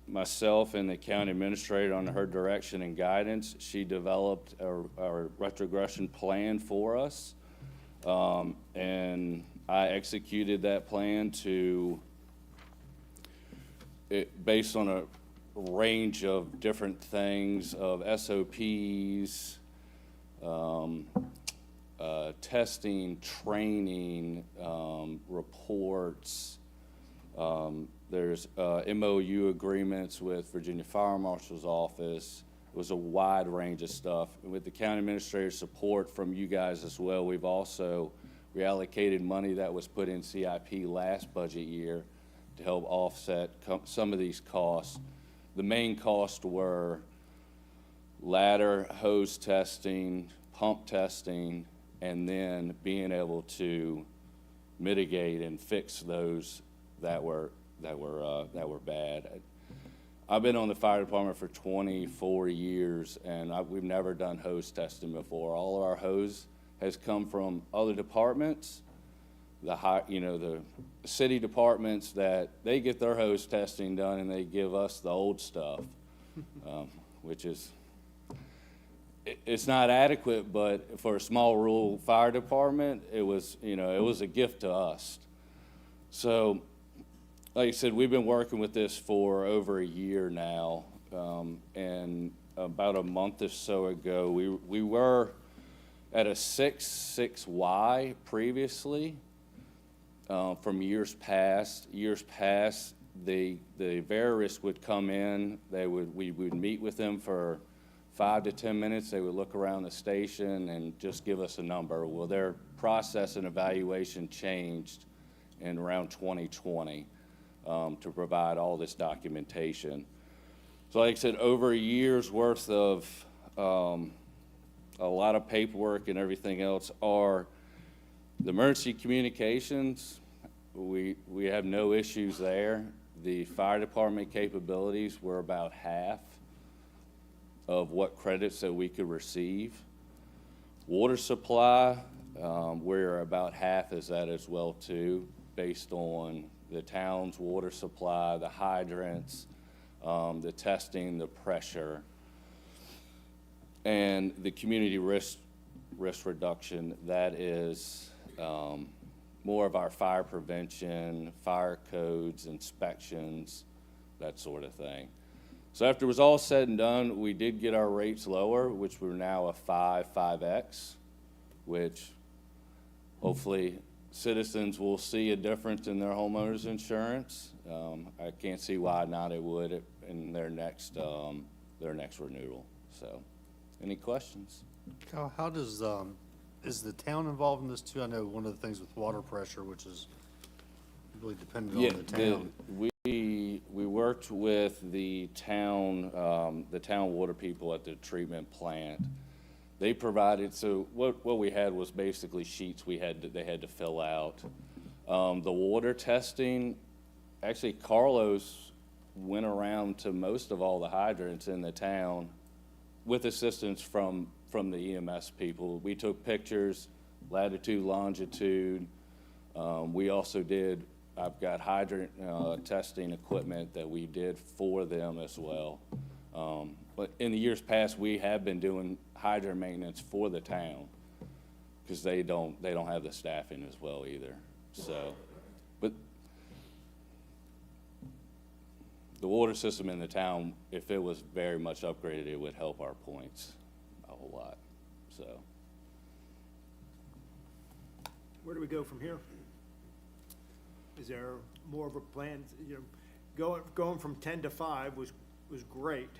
Myself and the county administrator, under her direction and guidance, she developed a retrogression plan for us. And I executed that plan based on a range of different things of SOPs, testing, training, reports. There's MOU agreements with Virginia Fire Marshal's office. It was a wide range of stuff. And with the county administrator's support from you guys as well, we've also reallocated money that was put in CIP last budget year to help offset some of these costs. The main costs were ladder, hose testing, pump testing, and then being able to mitigate and fix those that were bad. I've been on the fire department for 24 years, and we've never done hose testing before. All of our hose has come from other departments, the city departments that they get their hose testing done, and they give us the old stuff, which is, it's not adequate, but for a small rural fire department, it was a gift to us. So, like I said, we've been working with this for over a year now, and about a month or so ago, we were at a 6.6Y previously from years past. Years past, the Verisk would come in. We would meet with them for 5 to 10 minutes. They would look around the station and just give us a number. Well, their process and evaluation changed in around 2020. To provide all this documentation. So like I said, over a year's worth of a lot of paperwork and everything else are the emergency communications. we have no issues there. The fire department capabilities were about half of what credits that we could receive. Water supply, we're about half as that as well too, based on the town's water supply, the hydrants, the testing, the pressure, and the community risk reduction. That is more of our fire prevention, fire codes, inspections, that sort of thing. So after it was all said and done, we did get our rates lower, which we're now a 5X, which hopefully citizens will see a difference in their homeowners insurance. I can't see why not it would in their next renewal. So, any questions? Kyle, how does, is the town involved in this too? I know one of the things with water pressure, which is really dependent on the town. We worked with the town water people at the treatment plant. They provided, so what we had was basically sheets they had to fill out. The water testing, actually Carlos went around to most of all the hydrants in the town with assistance from the EMS people. We took pictures, latitude, longitude. We also did, I've got hydrant testing equipment that we did for them as well. But in the years past, we have been doing hydrant maintenance for the town because they don't have the staffing as well either. So, but the water system in the town, if it was very much upgraded, it would help our points a whole lot. So, Where do we go from here? Is there more of a plan? You know, going from 10 to 5 was great.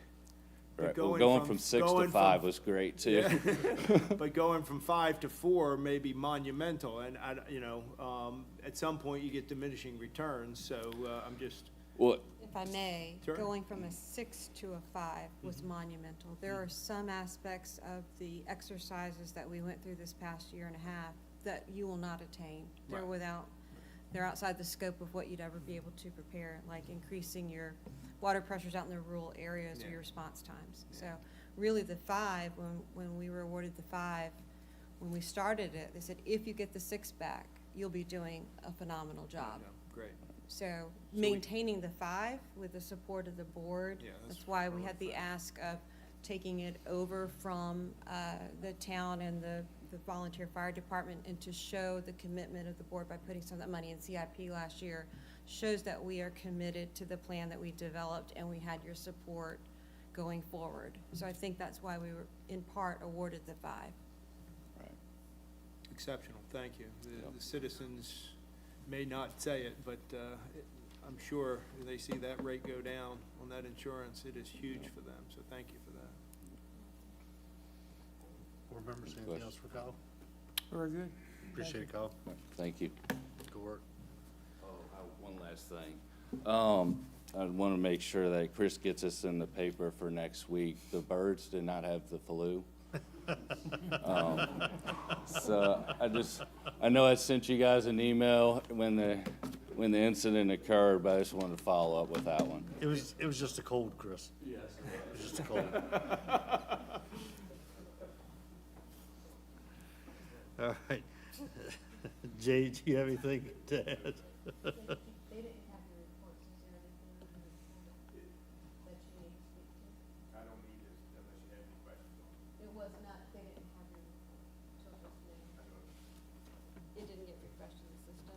But right. Well, going from 6 to 5 was great too. Yeah. But going from 5 to 4 may be monumental, and at some point you get diminishing returns. So I'm just. Well, If I may, Sure. going from a 6 to a 5 was monumental. There are some aspects of the exercises that we went through this past year and a half that you will not attain. They're outside the scope of what you'd ever be able to prepare, like increasing your water pressures out in the rural areas or your response times. So really the 5, when we were awarded the 5, when we started it, they said, if you get the 6 back, you'll be doing a phenomenal job. Great. So maintaining the 5 with the support of the board, that's why we had the ask of taking it over from the town and the volunteer fire department, and to show the commitment of the board by putting some of that money in CIP last year, shows that we are committed to the plan that we developed, and we had your support going forward. So I think that's why we were in part awarded the 5. Exceptional, thank you. The citizens may not say it, but I'm sure they see that rate go down on that insurance. It is huge for them, so thank you for that. Board members, anything else for Kyle? Very good. Appreciate it, Kyle. thank you. Good work. Oh, one last thing. I want to make sure that Chris gets us in the paper for next week. The birds did not have the flu. So I know I sent you guys an email when the incident occurred, but I just wanted to follow up with that one. It was just a cold, Chris. Yes. It was just a cold. All right. Jay, do you have anything to add? They didn't have your reports. Is there anything in the report that you need to speak to? I don't need this unless you have any questions on it. It was not, they didn't have your report till just now. It didn't get refreshed in the system.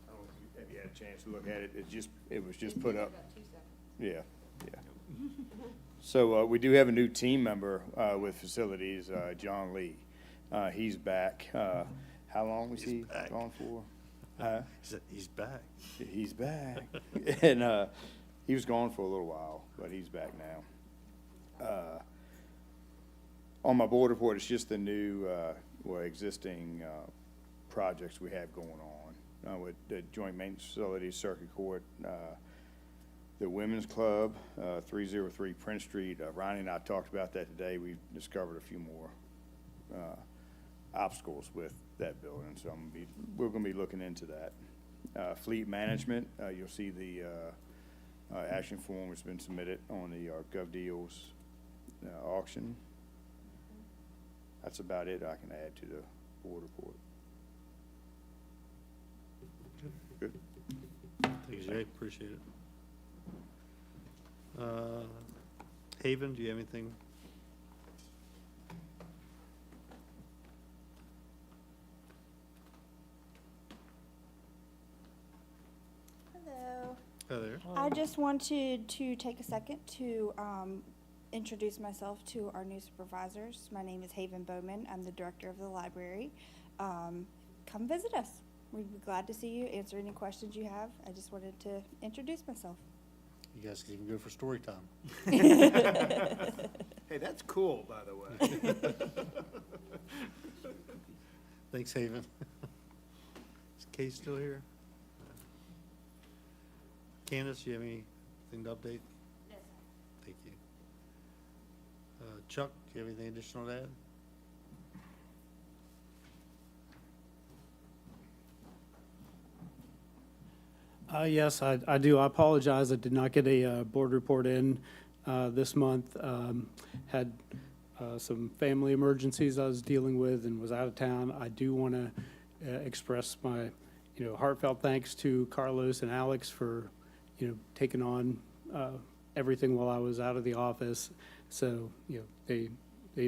I don't know if you had a chance to look at it. It was just put up. About 2 seconds. Yeah. So we do have a new team member with facilities, John Lee. He's back. How long was he gone for? He's back. He's back. And he was gone for a little while, but he's back now. On my board report, it's just the new, existing projects we have going on with the Joint Maintenance Facilities, Circuit Court, the Women's Club, 303 Prince Street. Ronnie and I talked about that today. We discovered a few more obstacles with that building, so we're gonna be looking into that. Fleet management, you'll see the action form has been submitted on the GovDeals auction. That's about it I can add to the board report. Good. Thank you, Jay, appreciate it. Haven, do you have anything? Hello. Hi there. I just wanted to take a second to introduce myself to our new supervisors. My name is Haven Bowman. I'm the director of the library. Come visit us. We'd be glad to see you, answer any questions you have. I just wanted to introduce myself. You guys can even go for story time. Hey, that's cool, by the way. Thanks, Haven. Is Kay still here? Candace, do you have anything to update? Yes, sir. Thank you. Chuck, do you have anything additional to add? Yes, I do. I apologize. I did not get a board report in this month. Had some family emergencies I was dealing with and was out of town. I do want to express my, heartfelt thanks to Carlos and Alex for, taking on everything while I was out of the office. So, they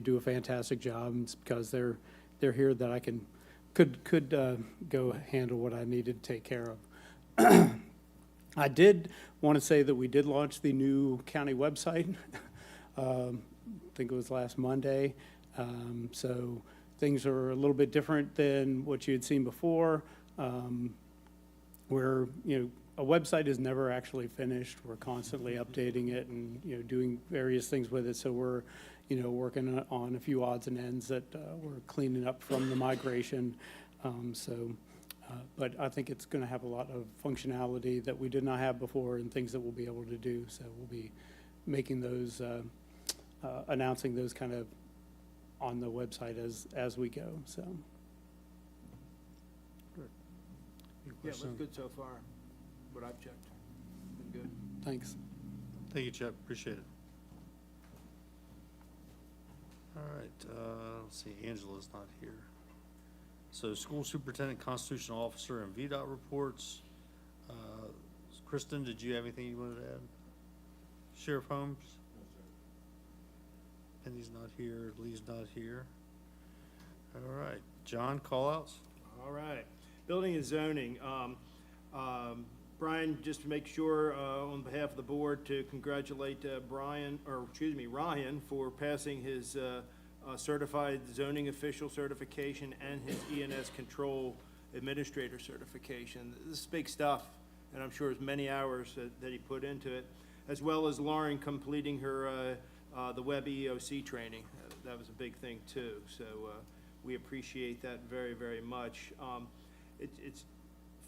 do a fantastic job, and it's because they're here that I could go handle what I needed to take care of. I did want to say that we did launch the new county website. I think it was last Monday. So things are a little bit different than what you had seen before. Where, a website is never actually finished. We're constantly updating it and, doing various things with it. So we're, working on a few odds and ends that we're cleaning up from the migration. But I think it's going to have a lot of functionality that we did not have before and things that we'll be able to do. So we'll be making those, announcing those kind of on the website as we go. So. Yeah, it looks good so far, what I've checked. Been good. Thanks. Thank you, Chuck, appreciate it. All right, let's see, Angela's not here. So school superintendent, constitutional officer, and VDOT reports. Kristen, did you have anything you wanted to add? Sheriff Holmes? No, sir. Penny's not here, Lee's not here. All right, John, call-outs? All right. Building and zoning. Brian, just to make sure, on behalf of the board, to congratulate Ryan for passing his certified zoning official certification and his E&S control administrator certification. This is big stuff, and I'm sure it's many hours that he put into it, as well as Lauren completing her the web EOC training. That was a big thing too. So we appreciate that very, very much. It's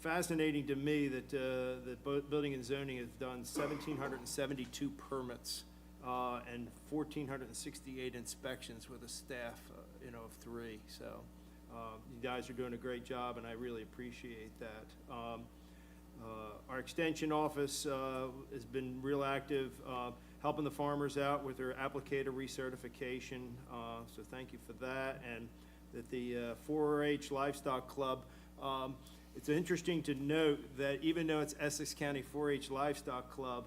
fascinating to me that that building and zoning has done 1,772 permits and 1,468 inspections with a staff, of 3. So you guys are doing a great job, and I really appreciate that. Our extension office has been real active, helping the farmers out with their applicator recertification. So thank you for that. And that the 4-H Livestock Club. It's interesting to note that even though it's Essex County 4-H Livestock Club,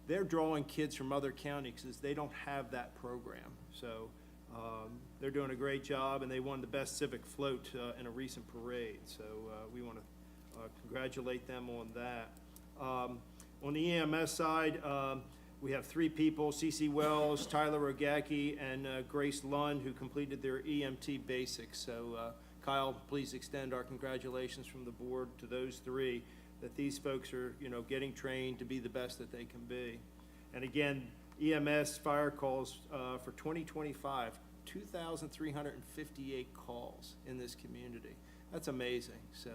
they're drawing kids from other counties because they don't have that program. So they're doing a great job, and they won the best civic float in a recent parade. So we want to congratulate them on that. On the EMS side, we have 3 people, Cece Wells, Tyler Rogacki, and Grace Lund, who completed their EMT basics. So Kyle, please extend our congratulations from the board to those 3, that these folks are, getting trained to be the best that they can be. And again, EMS fire calls for 2025, 2,358 calls in this community. That's amazing. So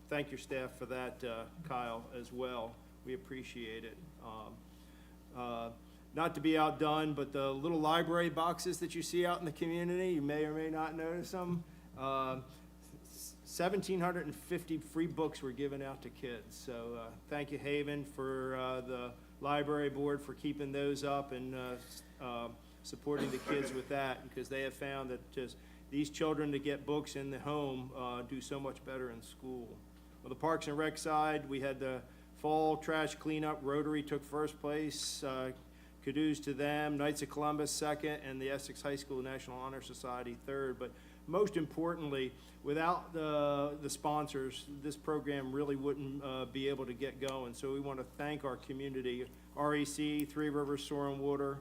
thank your staff for that, Kyle, as well. We appreciate it. not to be outdone, but the little library boxes that you see out in the community, you may or may not notice them. 1,750 free books were given out to kids. So thank you, Haven, for the library board for keeping those up and supporting the kids with that, because they have found that just these children to get books in the home do so much better in school. On the Parks and Rec side, we had the fall trash cleanup. Rotary took first place. Kudos to them. Knights of Columbus second, and the Essex High School National Honor Society third. But most importantly, without the sponsors, this program really wouldn't be able to get going. So we want to thank our community, REC, Three Rivers Soar and Water,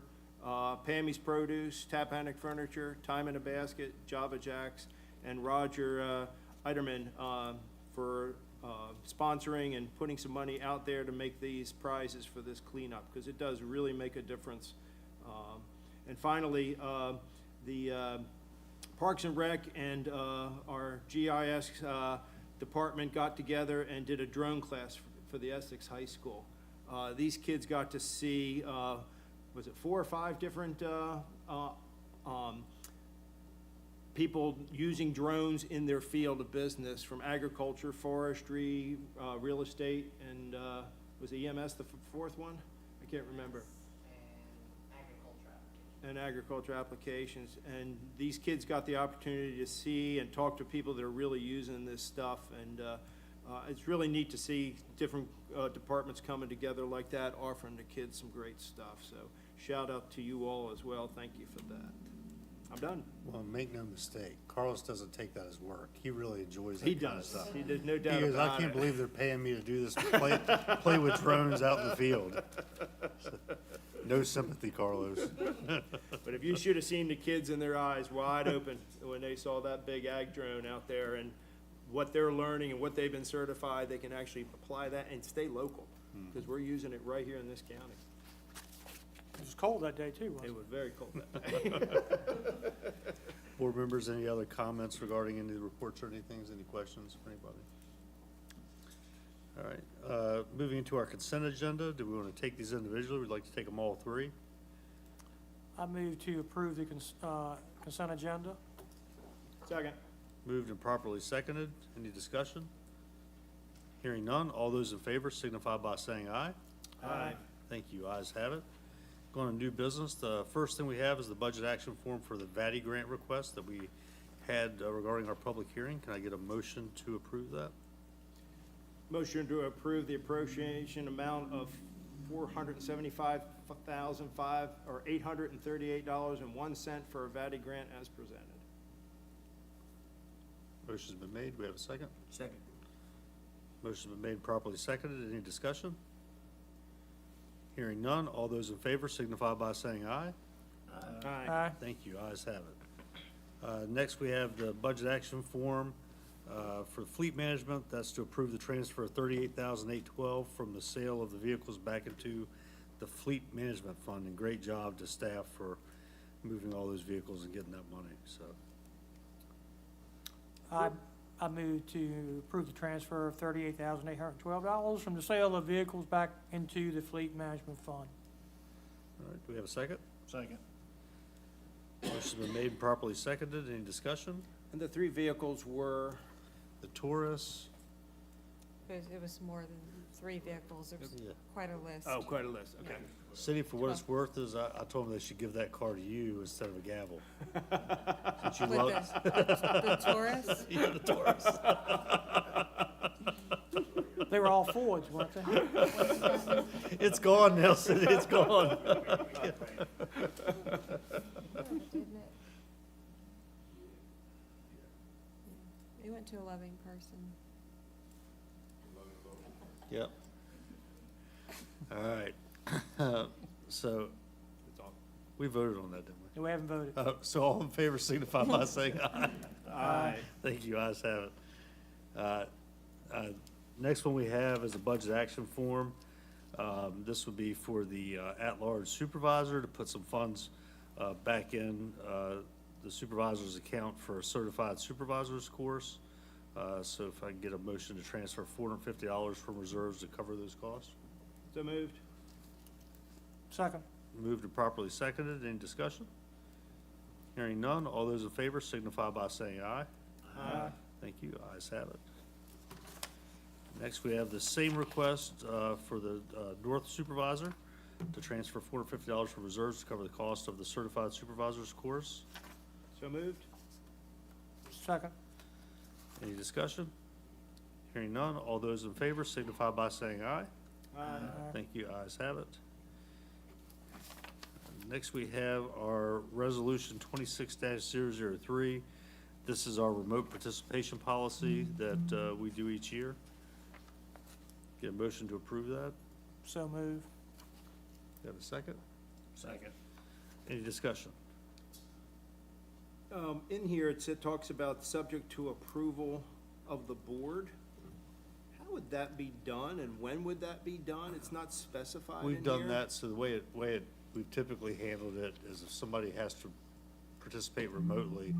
Pammy's Produce, Tapanic Furniture, Time in a Basket, Java Jacks, and Roger Eiderman for sponsoring and putting some money out there to make these prizes for this cleanup, because it does really make a difference. And finally, the Parks and Rec and our GIS department got together and did a drone class for the Essex High School. These kids got to see, was it 4 or 5 different people using drones in their field of business, from agriculture, forestry, real estate, and was EMS the fourth one? I can't remember. And agriculture applications. And these kids got the opportunity to see and talk to people that are really using this stuff. And it's really neat to see different departments coming together like that, offering the kids some great stuff. So shout out to you all as well. Thank you for that. I'm done. Well, make no mistake, Carlos doesn't take that as work. He really enjoys that He kind of does. stuff. He does, no doubt He goes, about I can't it." believe they're paying me to do this, play with drones out in the field. No sympathy, Carlos. But if you should have seen the kids in their eyes wide open when they saw that big ag drone out there, and what they're learning and what they've been certified, they can actually apply that and stay local, because we're using it right here in this county. It was cold that day too, wasn't It it? was very cold that day. Board members, any other comments regarding any of the reports or anything? Any questions from anybody? All right, moving into our consent agenda, do we want to take these individually? We'd like to take them all three. I move to approve the consent agenda. Second. Moved and properly seconded. Any discussion? Hearing none, all those in favor signify by saying aye. Aye. Thank you, ayes have it. Going to new business, the first thing we have is the budget action form for the VATI grant request that we had regarding our public hearing. Can I get a motion to approve that? Motion to approve the appropriation amount of $838.01 for a VATI grant as presented. Motion's been made. Do we have a second? Second. Motion's been made, properly seconded. Any discussion? Hearing none, all those in favor signify by saying aye. Aye. Thank you, ayes have it. Next, we have the budget action form for fleet management. That's to approve the transfer of $38,812 from the sale of the vehicles back into the fleet management fund. And great job to staff for moving all those vehicles and getting that money, so. I move to approve the transfer of $38,812 from the sale of vehicles back into the fleet management fund. All right, do we have a second? Second. Motion's been made and properly seconded. Any discussion? And the 3 vehicles were? The Taurus, It was more than 3 vehicles, there was Yeah. quite a list. Oh, quite a list, okay. City, for what it's worth, is I told them they should give that car to you instead of a gavel. Since you With love- the Taurus? Yeah, the Taurus. They were all Fords, weren't they? It's gone now, City, it's gone. Didn't it? It went to a loving person. Yep. All right. So, we voted on that, didn't we? No, we haven't voted. So all in favor signify by saying aye. Aye. Thank you, ayes have it. Next one we have is a budget action form. This would be for the at-large supervisor to put some funds back in the supervisor's account for a certified supervisor's course. So if I can get a motion to transfer $450 from reserves to cover those costs. So moved. Second. moved and properly seconded. Any discussion? Hearing none, all those in favor signify by saying aye. Aye. Thank you, ayes have it. Next, we have the same request for the North Supervisor to transfer $450 from reserves to cover the cost of the Certified Supervisor's course. So moved? Second. Any discussion? Hearing none, all those in favor signify by saying aye. Aye. Thank you, ayes have it. Next, we have our Resolution 26-003. This is our remote participation policy that we do each year. Get a motion to approve that. So move. Got a second? Second. Any discussion? In here, it talks about subject to approval of the board. How would that be done, and when would that be done? It's not specified in here. We've done that, so the way we've typically handled it is if somebody has to participate remotely,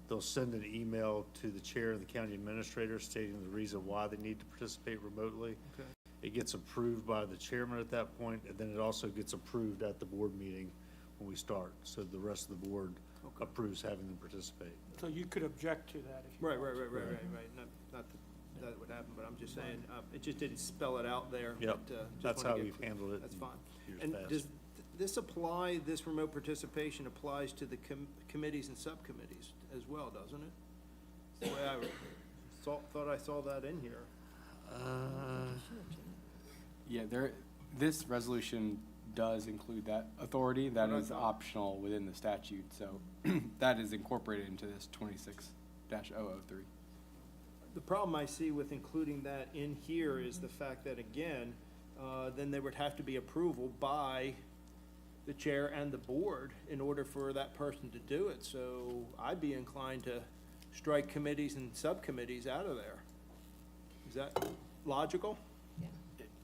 they'll send an email to the chair and the county administrator stating the reason why they need to participate remotely. Okay. It gets approved by the chairman at that point, and then it also gets approved at the board meeting when we start. So the rest of the board approves having them participate. So you could object to that if you Right. want. Not that would happen, but I'm just saying, it just didn't spell it out there. Yep, but, just that's wanna how get we've clear. handled it. That's in fine. years And past. does this apply, this remote participation applies to the committees and subcommittees as well, doesn't it? That's the way I thought I saw that in here. Yeah, this resolution does include that authority. That is optional within the statute, so that is incorporated into this 26-003. The problem I see with including that in here is the fact that, again, then there would have to be approval by the chair and the board in order for that person to do it. So I'd be inclined to strike committees and subcommittees out of there. Is that logical?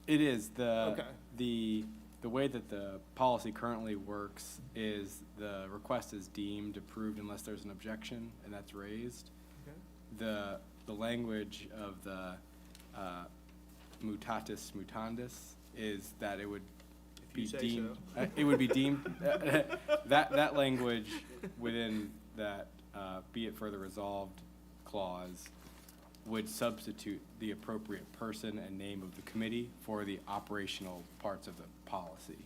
It is. Okay. The way that the policy currently works is the request is deemed approved unless there's an objection, and that's raised. Okay. The language of the mutatis mutandis is that it would If you be say deemed, so. it would be deemed, that language within that be it further resolved clause would substitute the appropriate person and name of the committee for the operational parts of the policy.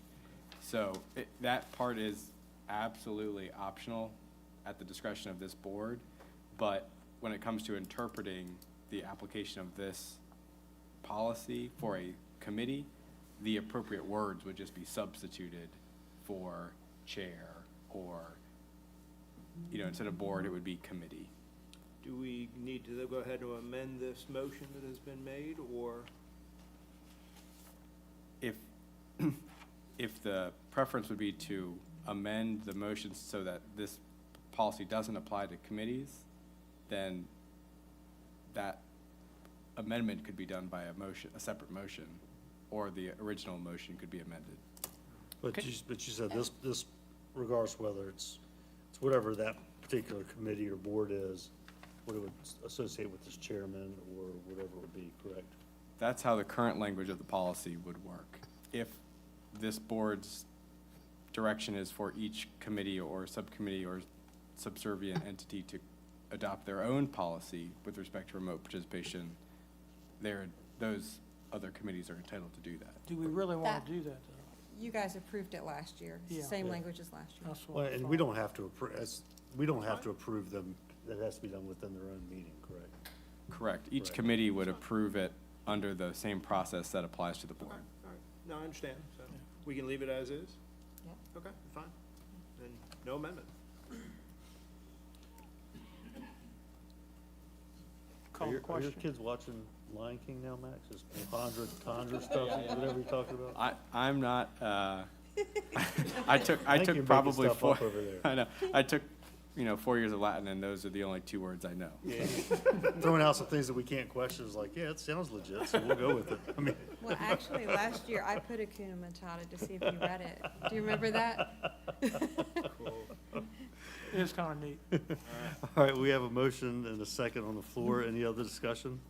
So that part is absolutely optional at the discretion of this board, but when it comes to interpreting the application of this policy for a committee, the appropriate words would just be substituted for chair, or, instead of board, it would be committee. Do we need to go ahead and amend this motion that has been made, or? If the preference would be to amend the motion so that this policy doesn't apply to committees, then that amendment could be done by a separate motion, or the original motion could be amended. But you said this regardless whether it's whatever that particular committee or board is, what it would associate with this chairman or whatever it would be, correct? That's how the current language of the policy would work. If this board's direction is for each committee or subcommittee or subservient entity to adopt their own policy with respect to remote participation, those other committees are entitled to do that. Do we really want to do that, though? You guys approved it last year. It's the Yeah. same Yeah. language as last year. That's what Well, I and thought. we don't have to approve them, that has to be done within their own meeting, correct? Correct. Each Right. committee would approve it under the same process that applies to the board. Okay, all right. No, I understand. So we can leave it as is? Yeah. Okay, fine. Then no amendment. Call Are the your question. kids watching Lion King now, Max? Just Conjure stuff, whatever you're talking about? I'm not, I think took you're making probably stuff four, up over there. I know, I took, 4 years of Latin, and those are the only 2 words I know. Yeah, throwing out some things that we can't question is like, yeah, it sounds legit, so we'll go with it. I mean. Well, actually, last year, I put Hakuna Matata to see if you read it. Do you remember that? It is kind of neat. All right, we have a motion and a second on the floor. Any other discussion?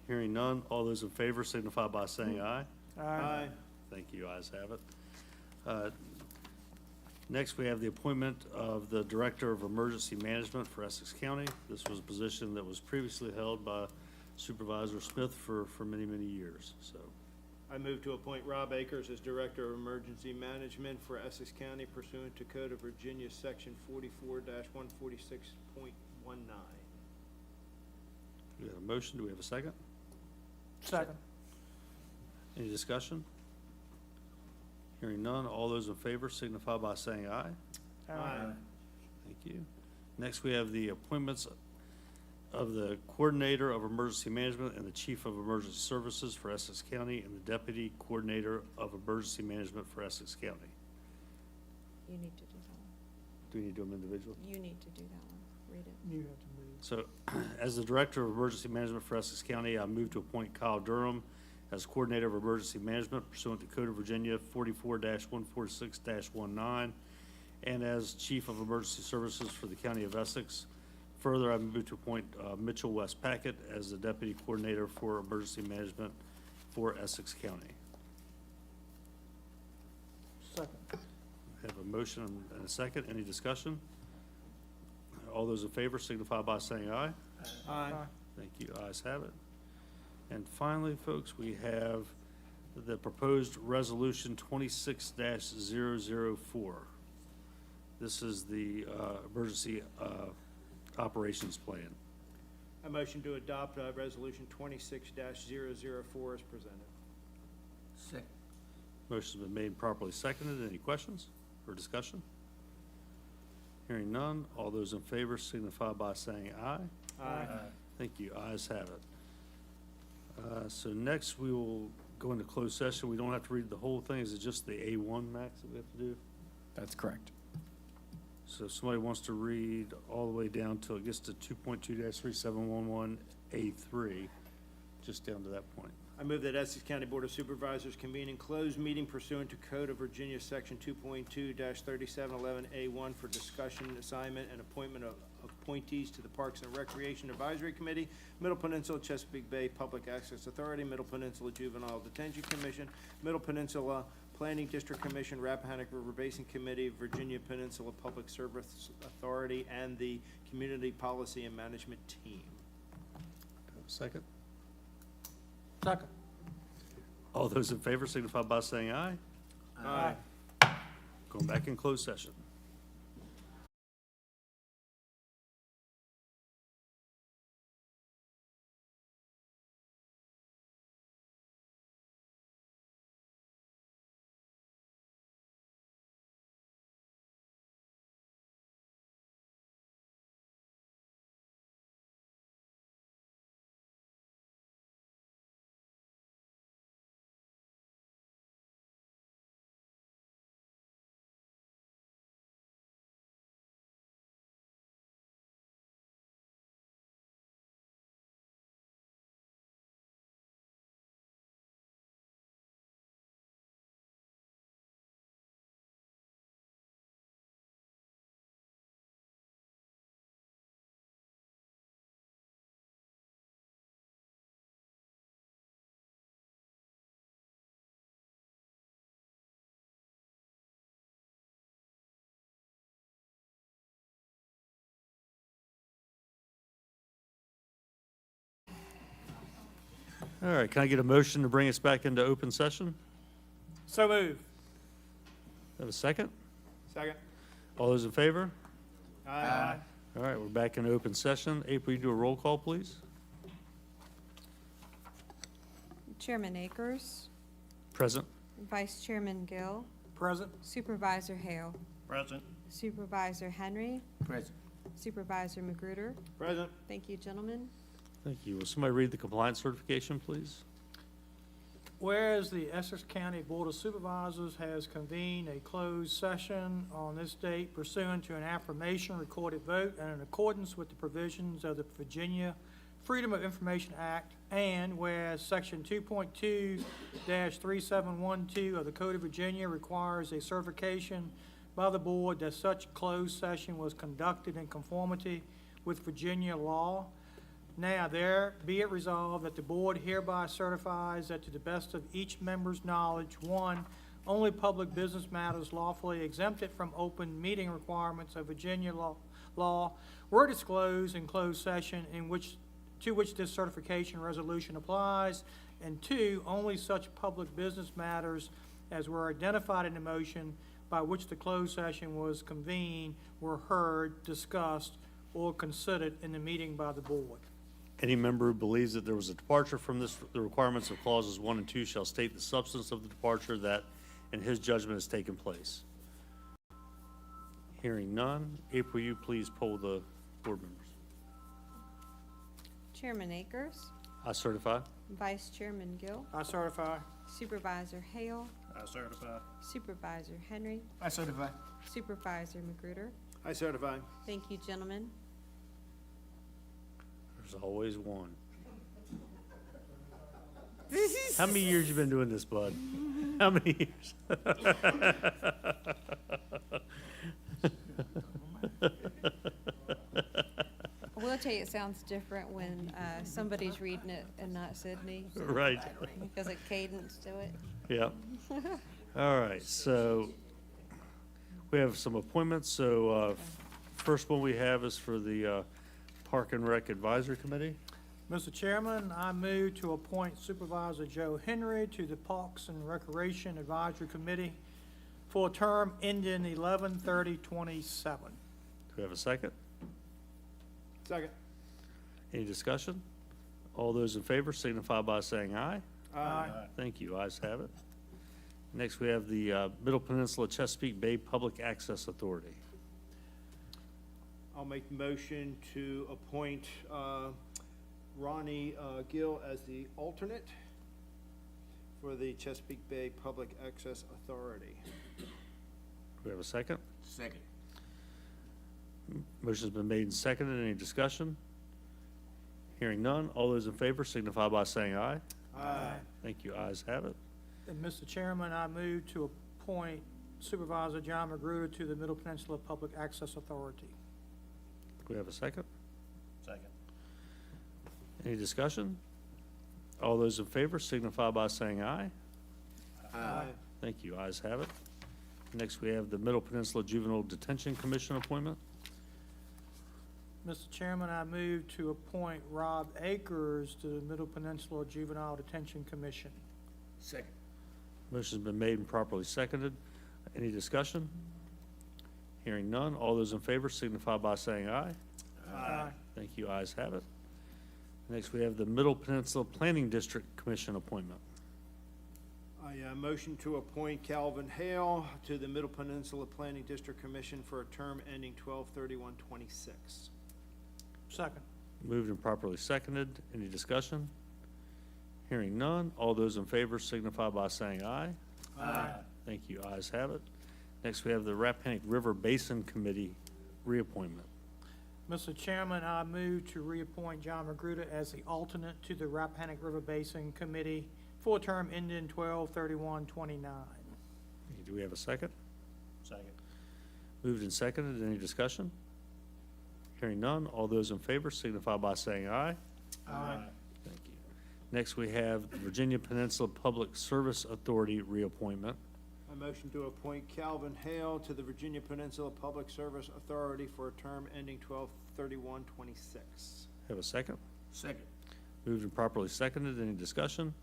Hearing none, all those in favor signify by saying aye. Aye. Thank you, ayes have it. Next, we have the appointment of the Director of Emergency Management for Essex County. This was a position that was previously held by Supervisor Smith for many, many years, so. I move to appoint Rob Akers as Director of Emergency Management for Essex County pursuant to Code of Virginia, Section 44-146.19. We have a motion, do we have a second? Second. Any discussion? Hearing none, all those in favor signify by saying aye. Aye. Thank you. Next, we have the appointments of the Coordinator of Emergency Management and the Chief of Emergency Services for Essex County and the Deputy Coordinator of Emergency Management for Essex County. You need to do that one. Do we need to do them individually? You need to do that one. Read it. You have to move. So, as the Director of Emergency Management for Essex County, I move to appoint Kyle Durham as Coordinator of Emergency Management pursuant to Code of Virginia 44-146-19, and as Chief of Emergency Services for the County of Essex. Further, I move to appoint Mitchell West Packett as the Deputy Coordinator for Emergency Management for Essex County. Second. I have a motion and a second. Any discussion? All those in favor signify by saying aye. Aye. Thank you. Ayes have it. And finally, folks, we have the proposed resolution 26-004. This is the emergency operations plan. I motion to adopt Resolution 26-004 as presented. Second. Motion's been made and properly seconded. Any questions or discussion? Hearing none, all those in favor signify by saying aye. Aye. Thank you. Ayes have it. So next, we will go into closed session. We don't have to read the whole thing. Is it just the A1, Max, that we have to do? That's correct. So if somebody wants to read all the way down till it gets to 2.2-3711A3, just down to that point. I move that Essex County Board of Supervisors convene in closed meeting pursuant to Code of Virginia, Section 2.2-3711A1 for discussion, assignment, and appointment of appointees to the Parks and Recreation Advisory Committee, Middle Peninsula Chesapeake Bay Public Access Authority, Middle Peninsula Juvenile Detention Commission, Middle Peninsula Planning District Commission, Rappahannock River Basin Committee, Virginia Peninsula Public Service Authority, and the Community Policy and Management Team. Second. Second. All those in favor signify by saying aye. Aye. Going back in closed session. All right, can I get a motion to bring us back into open session? So move. Have a second? Second. All those in favor? Aye. All right, we're back in open session. April, you do a roll call, please? Chairman Akers, Present. Vice Chairman Gill, Present. Supervisor Hale, Present. Supervisor Henry, Present. Supervisor Magruder. Present. Thank you, gentlemen. Thank you. Will somebody read the compliance certification, please? Whereas the Essex County Board of Supervisors has convened a closed session on this date pursuant to an affirmation recorded vote and in accordance with the provisions of the Virginia Freedom of Information Act, and whereas Section 2.2-3712 of the Code of Virginia requires a certification by the board that such closed session was conducted in conformity with Virginia law. Now, there be it resolved that the board hereby certifies that to the best of each member's knowledge, one, only public business matters lawfully exempted from open meeting requirements of Virginia law were disclosed in closed session to which this certification resolution applies. And two, only such public business matters as were identified in the motion by which the closed session was convened were heard, discussed, or considered in the meeting by the board. Any member who believes that there was a departure from this, the requirements of clauses 1 and 2 shall state the substance of the departure that, in his judgment, has taken place. Hearing none, April, you please poll the board members. Chairman Akers, I certify. Vice Chairman Gill, I certify. Supervisor Hale, I certify. Supervisor Henry, I certify. Supervisor Magruder. I certify. Thank you, gentlemen. There's always one. How many years you been doing this, bud? How many years? I will tell you, it sounds different when somebody's reading it and not Sydney. Right. Because of cadence to it. Yeah. All right, so we have some appointments. So first one we have is for the Park and Rec Advisory Committee. Mr. Chairman, I move to appoint Supervisor Joe Henry to the Parks and Recreation Advisory Committee for a term ending 11/30/27. Do we have a second? Second. Any discussion? All those in favor signify by saying aye. Aye. Thank you, ayes have it. Next, we have the Middle Peninsula Chesapeake Bay Public Access Authority. I'll make the motion to appoint Ronnie Gill as the alternate for the Chesapeake Bay Public Access Authority. Do we have a second? Second. Motion's been made and seconded. Any discussion? Hearing none. All those in favor signify by saying aye. Aye. Thank you, ayes have it. And Mr. Chairman, I move to appoint Supervisor John Magruder to the Middle Peninsula Public Access Authority. Do we have a second? Second. Any discussion? All those in favor signify by saying aye. Aye. Thank you, ayes have it. Next, we have the Middle Peninsula Juvenile Detention Commission appointment. Mr. Chairman, I move to appoint Rob Akers to the Middle Peninsula Juvenile Detention Commission. Second. Motion's been made and properly seconded. Any discussion? Hearing none. All those in favor signify by saying aye. Aye. Thank you, ayes have it. Next, we have the Middle Peninsula Planning District Commission appointment. I motion to appoint Calvin Hale to the Middle Peninsula Planning District Commission for a term ending 12/31/26. Second. Moved and properly seconded. Any discussion? Hearing none. All those in favor signify by saying aye. Aye. Thank you, ayes have it. Next, we have the Rappahannock River Basin Committee reappointment. Mr. Chairman, I move to reappoint John Magruder as the alternate to the Rappahannock River Basin Committee for a term ending 12/31/29. Do we have a second? Second. Moved and seconded. Any discussion? Hearing none. All those in favor signify by saying aye. Aye. Thank you. Next, we have the Virginia Peninsula Public Service Authority reappointment. I motion to appoint Calvin Hale to the Virginia Peninsula Public Service Authority for a term ending 12/31/26. Have a second? Second. Moved and properly seconded. Any discussion?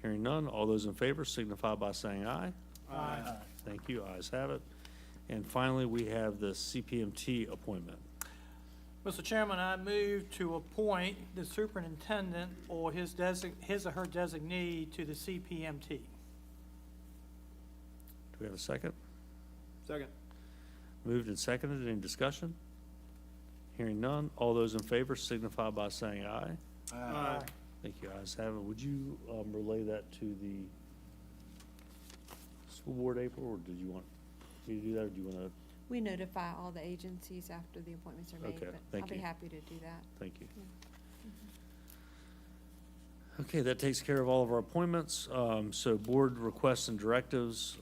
Hearing none. All those in favor signify by saying aye. Aye. Thank you. Ayes have it. And finally, we have the CPMT appointment. Mr. Chairman, I move to appoint the superintendent or his or her designee to the CPMT. Do we have a second? Second. Moved and seconded. Any discussion? Hearing none. All those in favor signify by saying aye. Aye. Thank you. Ayes have it. Would you relay that to the school board, April, or did you want me to do that, or do you want to? We notify all the agencies after the appointments are made, Okay, but thank I'll be you. happy to do that. Thank you. Yeah. Okay, that takes care of all of our appointments. So board requests and directives.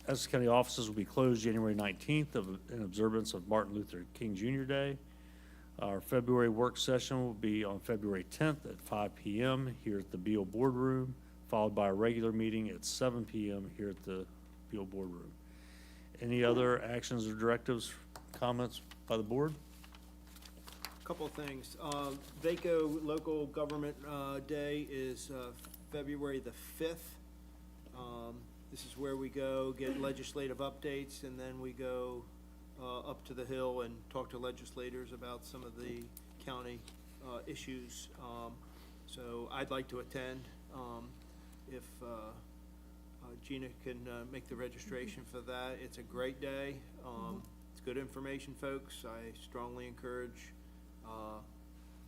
Essex County offices will be closed January 19th in observance of Martin Luther King Jr. Day. Our February work session will be on February 10th at 5 p.m. here at the Beal Boardroom, followed by a regular meeting at 7 p.m. here at the Beal Boardroom. Any other actions or directives, comments by the board? Couple of things. VACO Local Government Day is February the 5th. This is where we go get legislative updates, and then we go up to the Hill and talk to legislators about some of the county issues. So I'd like to attend. If Gina can make the registration for that. It's a great day. It's good information, folks. I strongly encourage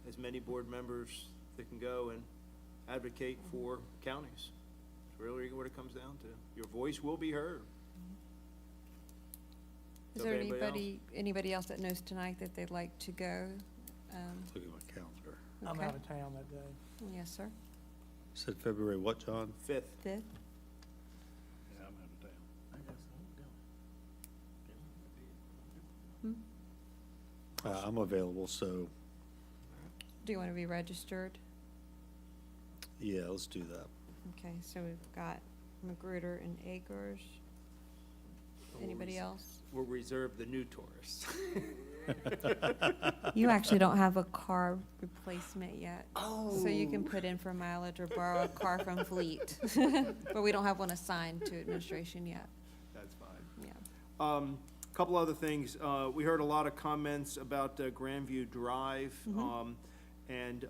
as many board members that can go and advocate for counties. It's really what it comes down to. Your voice will be heard. Is So there if anybody else that knows tonight that they'd like to go? Look at my calendar. I'm Okay. out of town that day. Yes, sir. Said February what, John? 5th. 5th? Yeah, I'm out of town. I'm available, so Do you want to be registered? yeah, let's do that. Okay, so we've got Magruder and Akers. Anybody else? We'll reserve the new tourists. You actually don't have a car replacement yet. So you can put in for mileage or borrow a car from Fleet. But we don't have one assigned to administration yet. That's fine. Yeah. Couple other things. We heard a lot of comments about Grandview Drive. And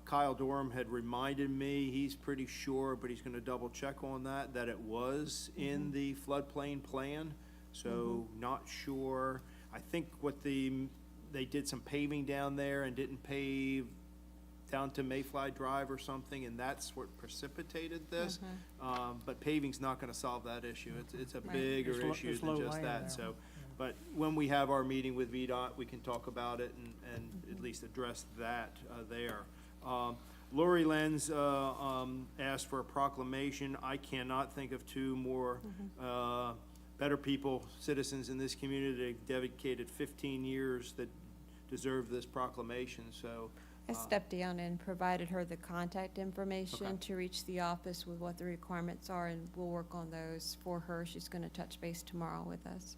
Kyle Dorham had reminded me, he's pretty sure, but he's gonna double check on that it was in the floodplain plan. So not sure. I think they did some paving down there and didn't pave down to Mayfly Drive or something, and that's what precipitated this. But paving's not gonna solve that issue. It's a Right. bigger It's issue it's than low just land that, there. so. But when we have our meeting with VDOT, we can talk about it and at least address that there. Lori Lenz asked for a proclamation. I cannot think of two more better people, citizens in this community that have dedicated 15 years that deserve this proclamation, so. I stepped down and provided her the contact information Okay. to reach the office with what the requirements are, and we'll work on those for her. She's gonna touch base tomorrow with us.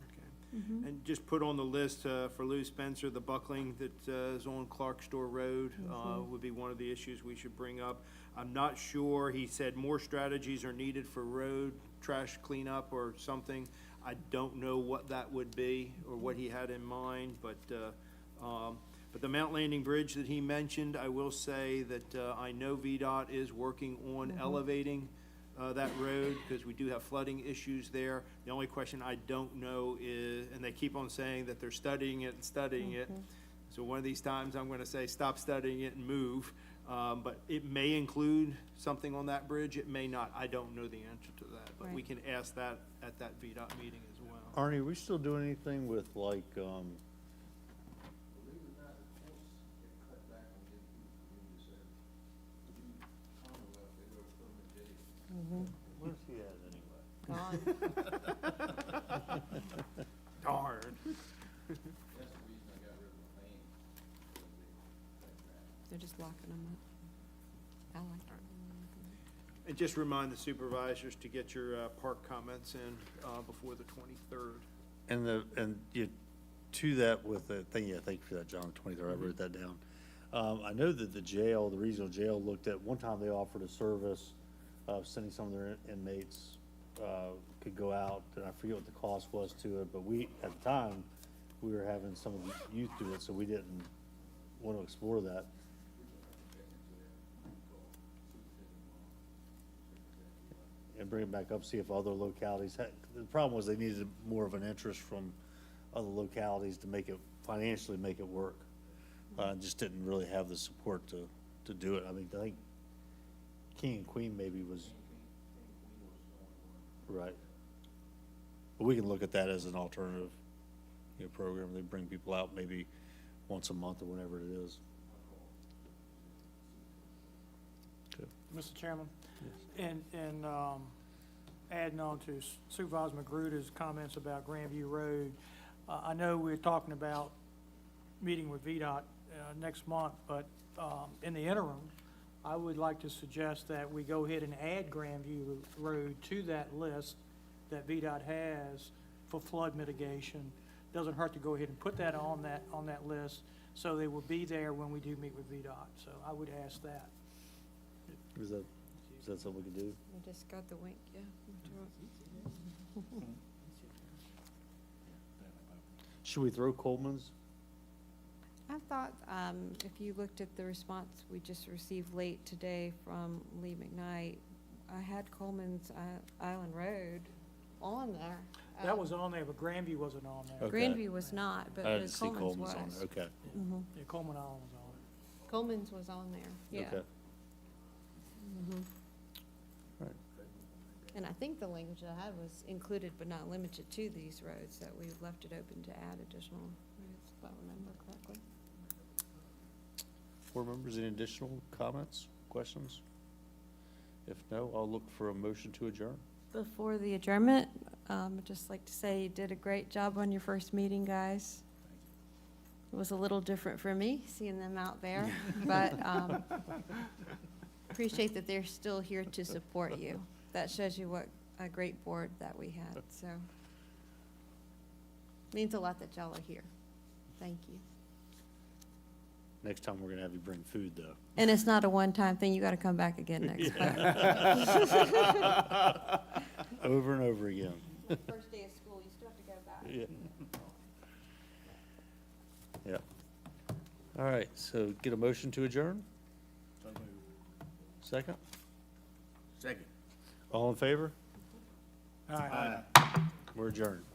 And just put on the list for Lou Spencer, the buckling that is on Clark Store Road would be one of the issues we should bring up. I'm not sure, he said more strategies are needed for road trash cleanup or something. I don't know what that would be or what he had in mind, but the Mount Landing Bridge that he mentioned, I will say that I know VDOT is working on elevating that road, because we do have flooding issues there. The only question I don't know is, and they keep on saying that they're studying it and studying it. So one of these times, I'm gonna say, stop studying it and move. But it may include something on that bridge, it may not. I don't know the answer to that, but we Right. can ask that at that VDOT meeting as well. Arnie, are we still doing anything with like, where's he at anyway? Gone. Darn. They're just locking them up. I like it. And just remind the supervisors to get your park comments in before the 23rd. And to that with the thing, yeah, thank you for that, John, 23rd, I wrote that down. I know that the regional jail looked at, one time they offered a service of sending some of their inmates, could go out, and I forget what the cost was to it, but at the time, we were having some of the youth do it, so we didn't want to explore that. And bring it back up, see if other localities had, the problem was they needed more of an interest from other localities to financially make it work. Just didn't really have the support to do it. I mean, I think King and Queen maybe was, right. But we can look at that as an alternative, program. They bring people out maybe once a month or whenever it is. Okay. Mr. Chairman, and adding on to Supervisor Magruder's comments about Grandview Road, I know we're talking about meeting with VDOT next month, but in the interim, I would like to suggest that we go ahead and add Grandview Road to that list that VDOT has for flood mitigation. Doesn't hurt to go ahead and put that on that list, so they will be there when we do meet with VDOT. So I would ask that. Is that something we can do? I just got the wink, yeah. Should we throw Coleman's? I thought, if you looked at the response we just received late today from Lee McKnight, I had Coleman's Island Road on there. That was on there, but Grandview wasn't on there. Okay. Grandview was not, but I didn't see Coleman's was. Coleman's on there, okay. Yeah, Coleman Island was on it. Coleman's was on there, yeah. Okay. Mhm. Right. And I think the language I had was included but not limited to these roads, that we left it open to add additional roads, if I remember correctly. Board members, any additional comments, questions? If no, I'll look for a motion to adjourn. Before the adjournment, I'd just like to say you did a great job on your first meeting, guys. It was a little different for me, seeing them out there, but appreciate that they're still here to support you. That shows you what a great board that we had, so. Means a lot that y'all are here. Thank you. Next time, we're gonna have you bring food, though. And it's not a one-time thing, you gotta come back again next time. Over and over again. First day of school, you still have to go back. Yeah. Yeah. All right, so get a motion to adjourn? Second? Second. All in favor? All right. We're adjourned.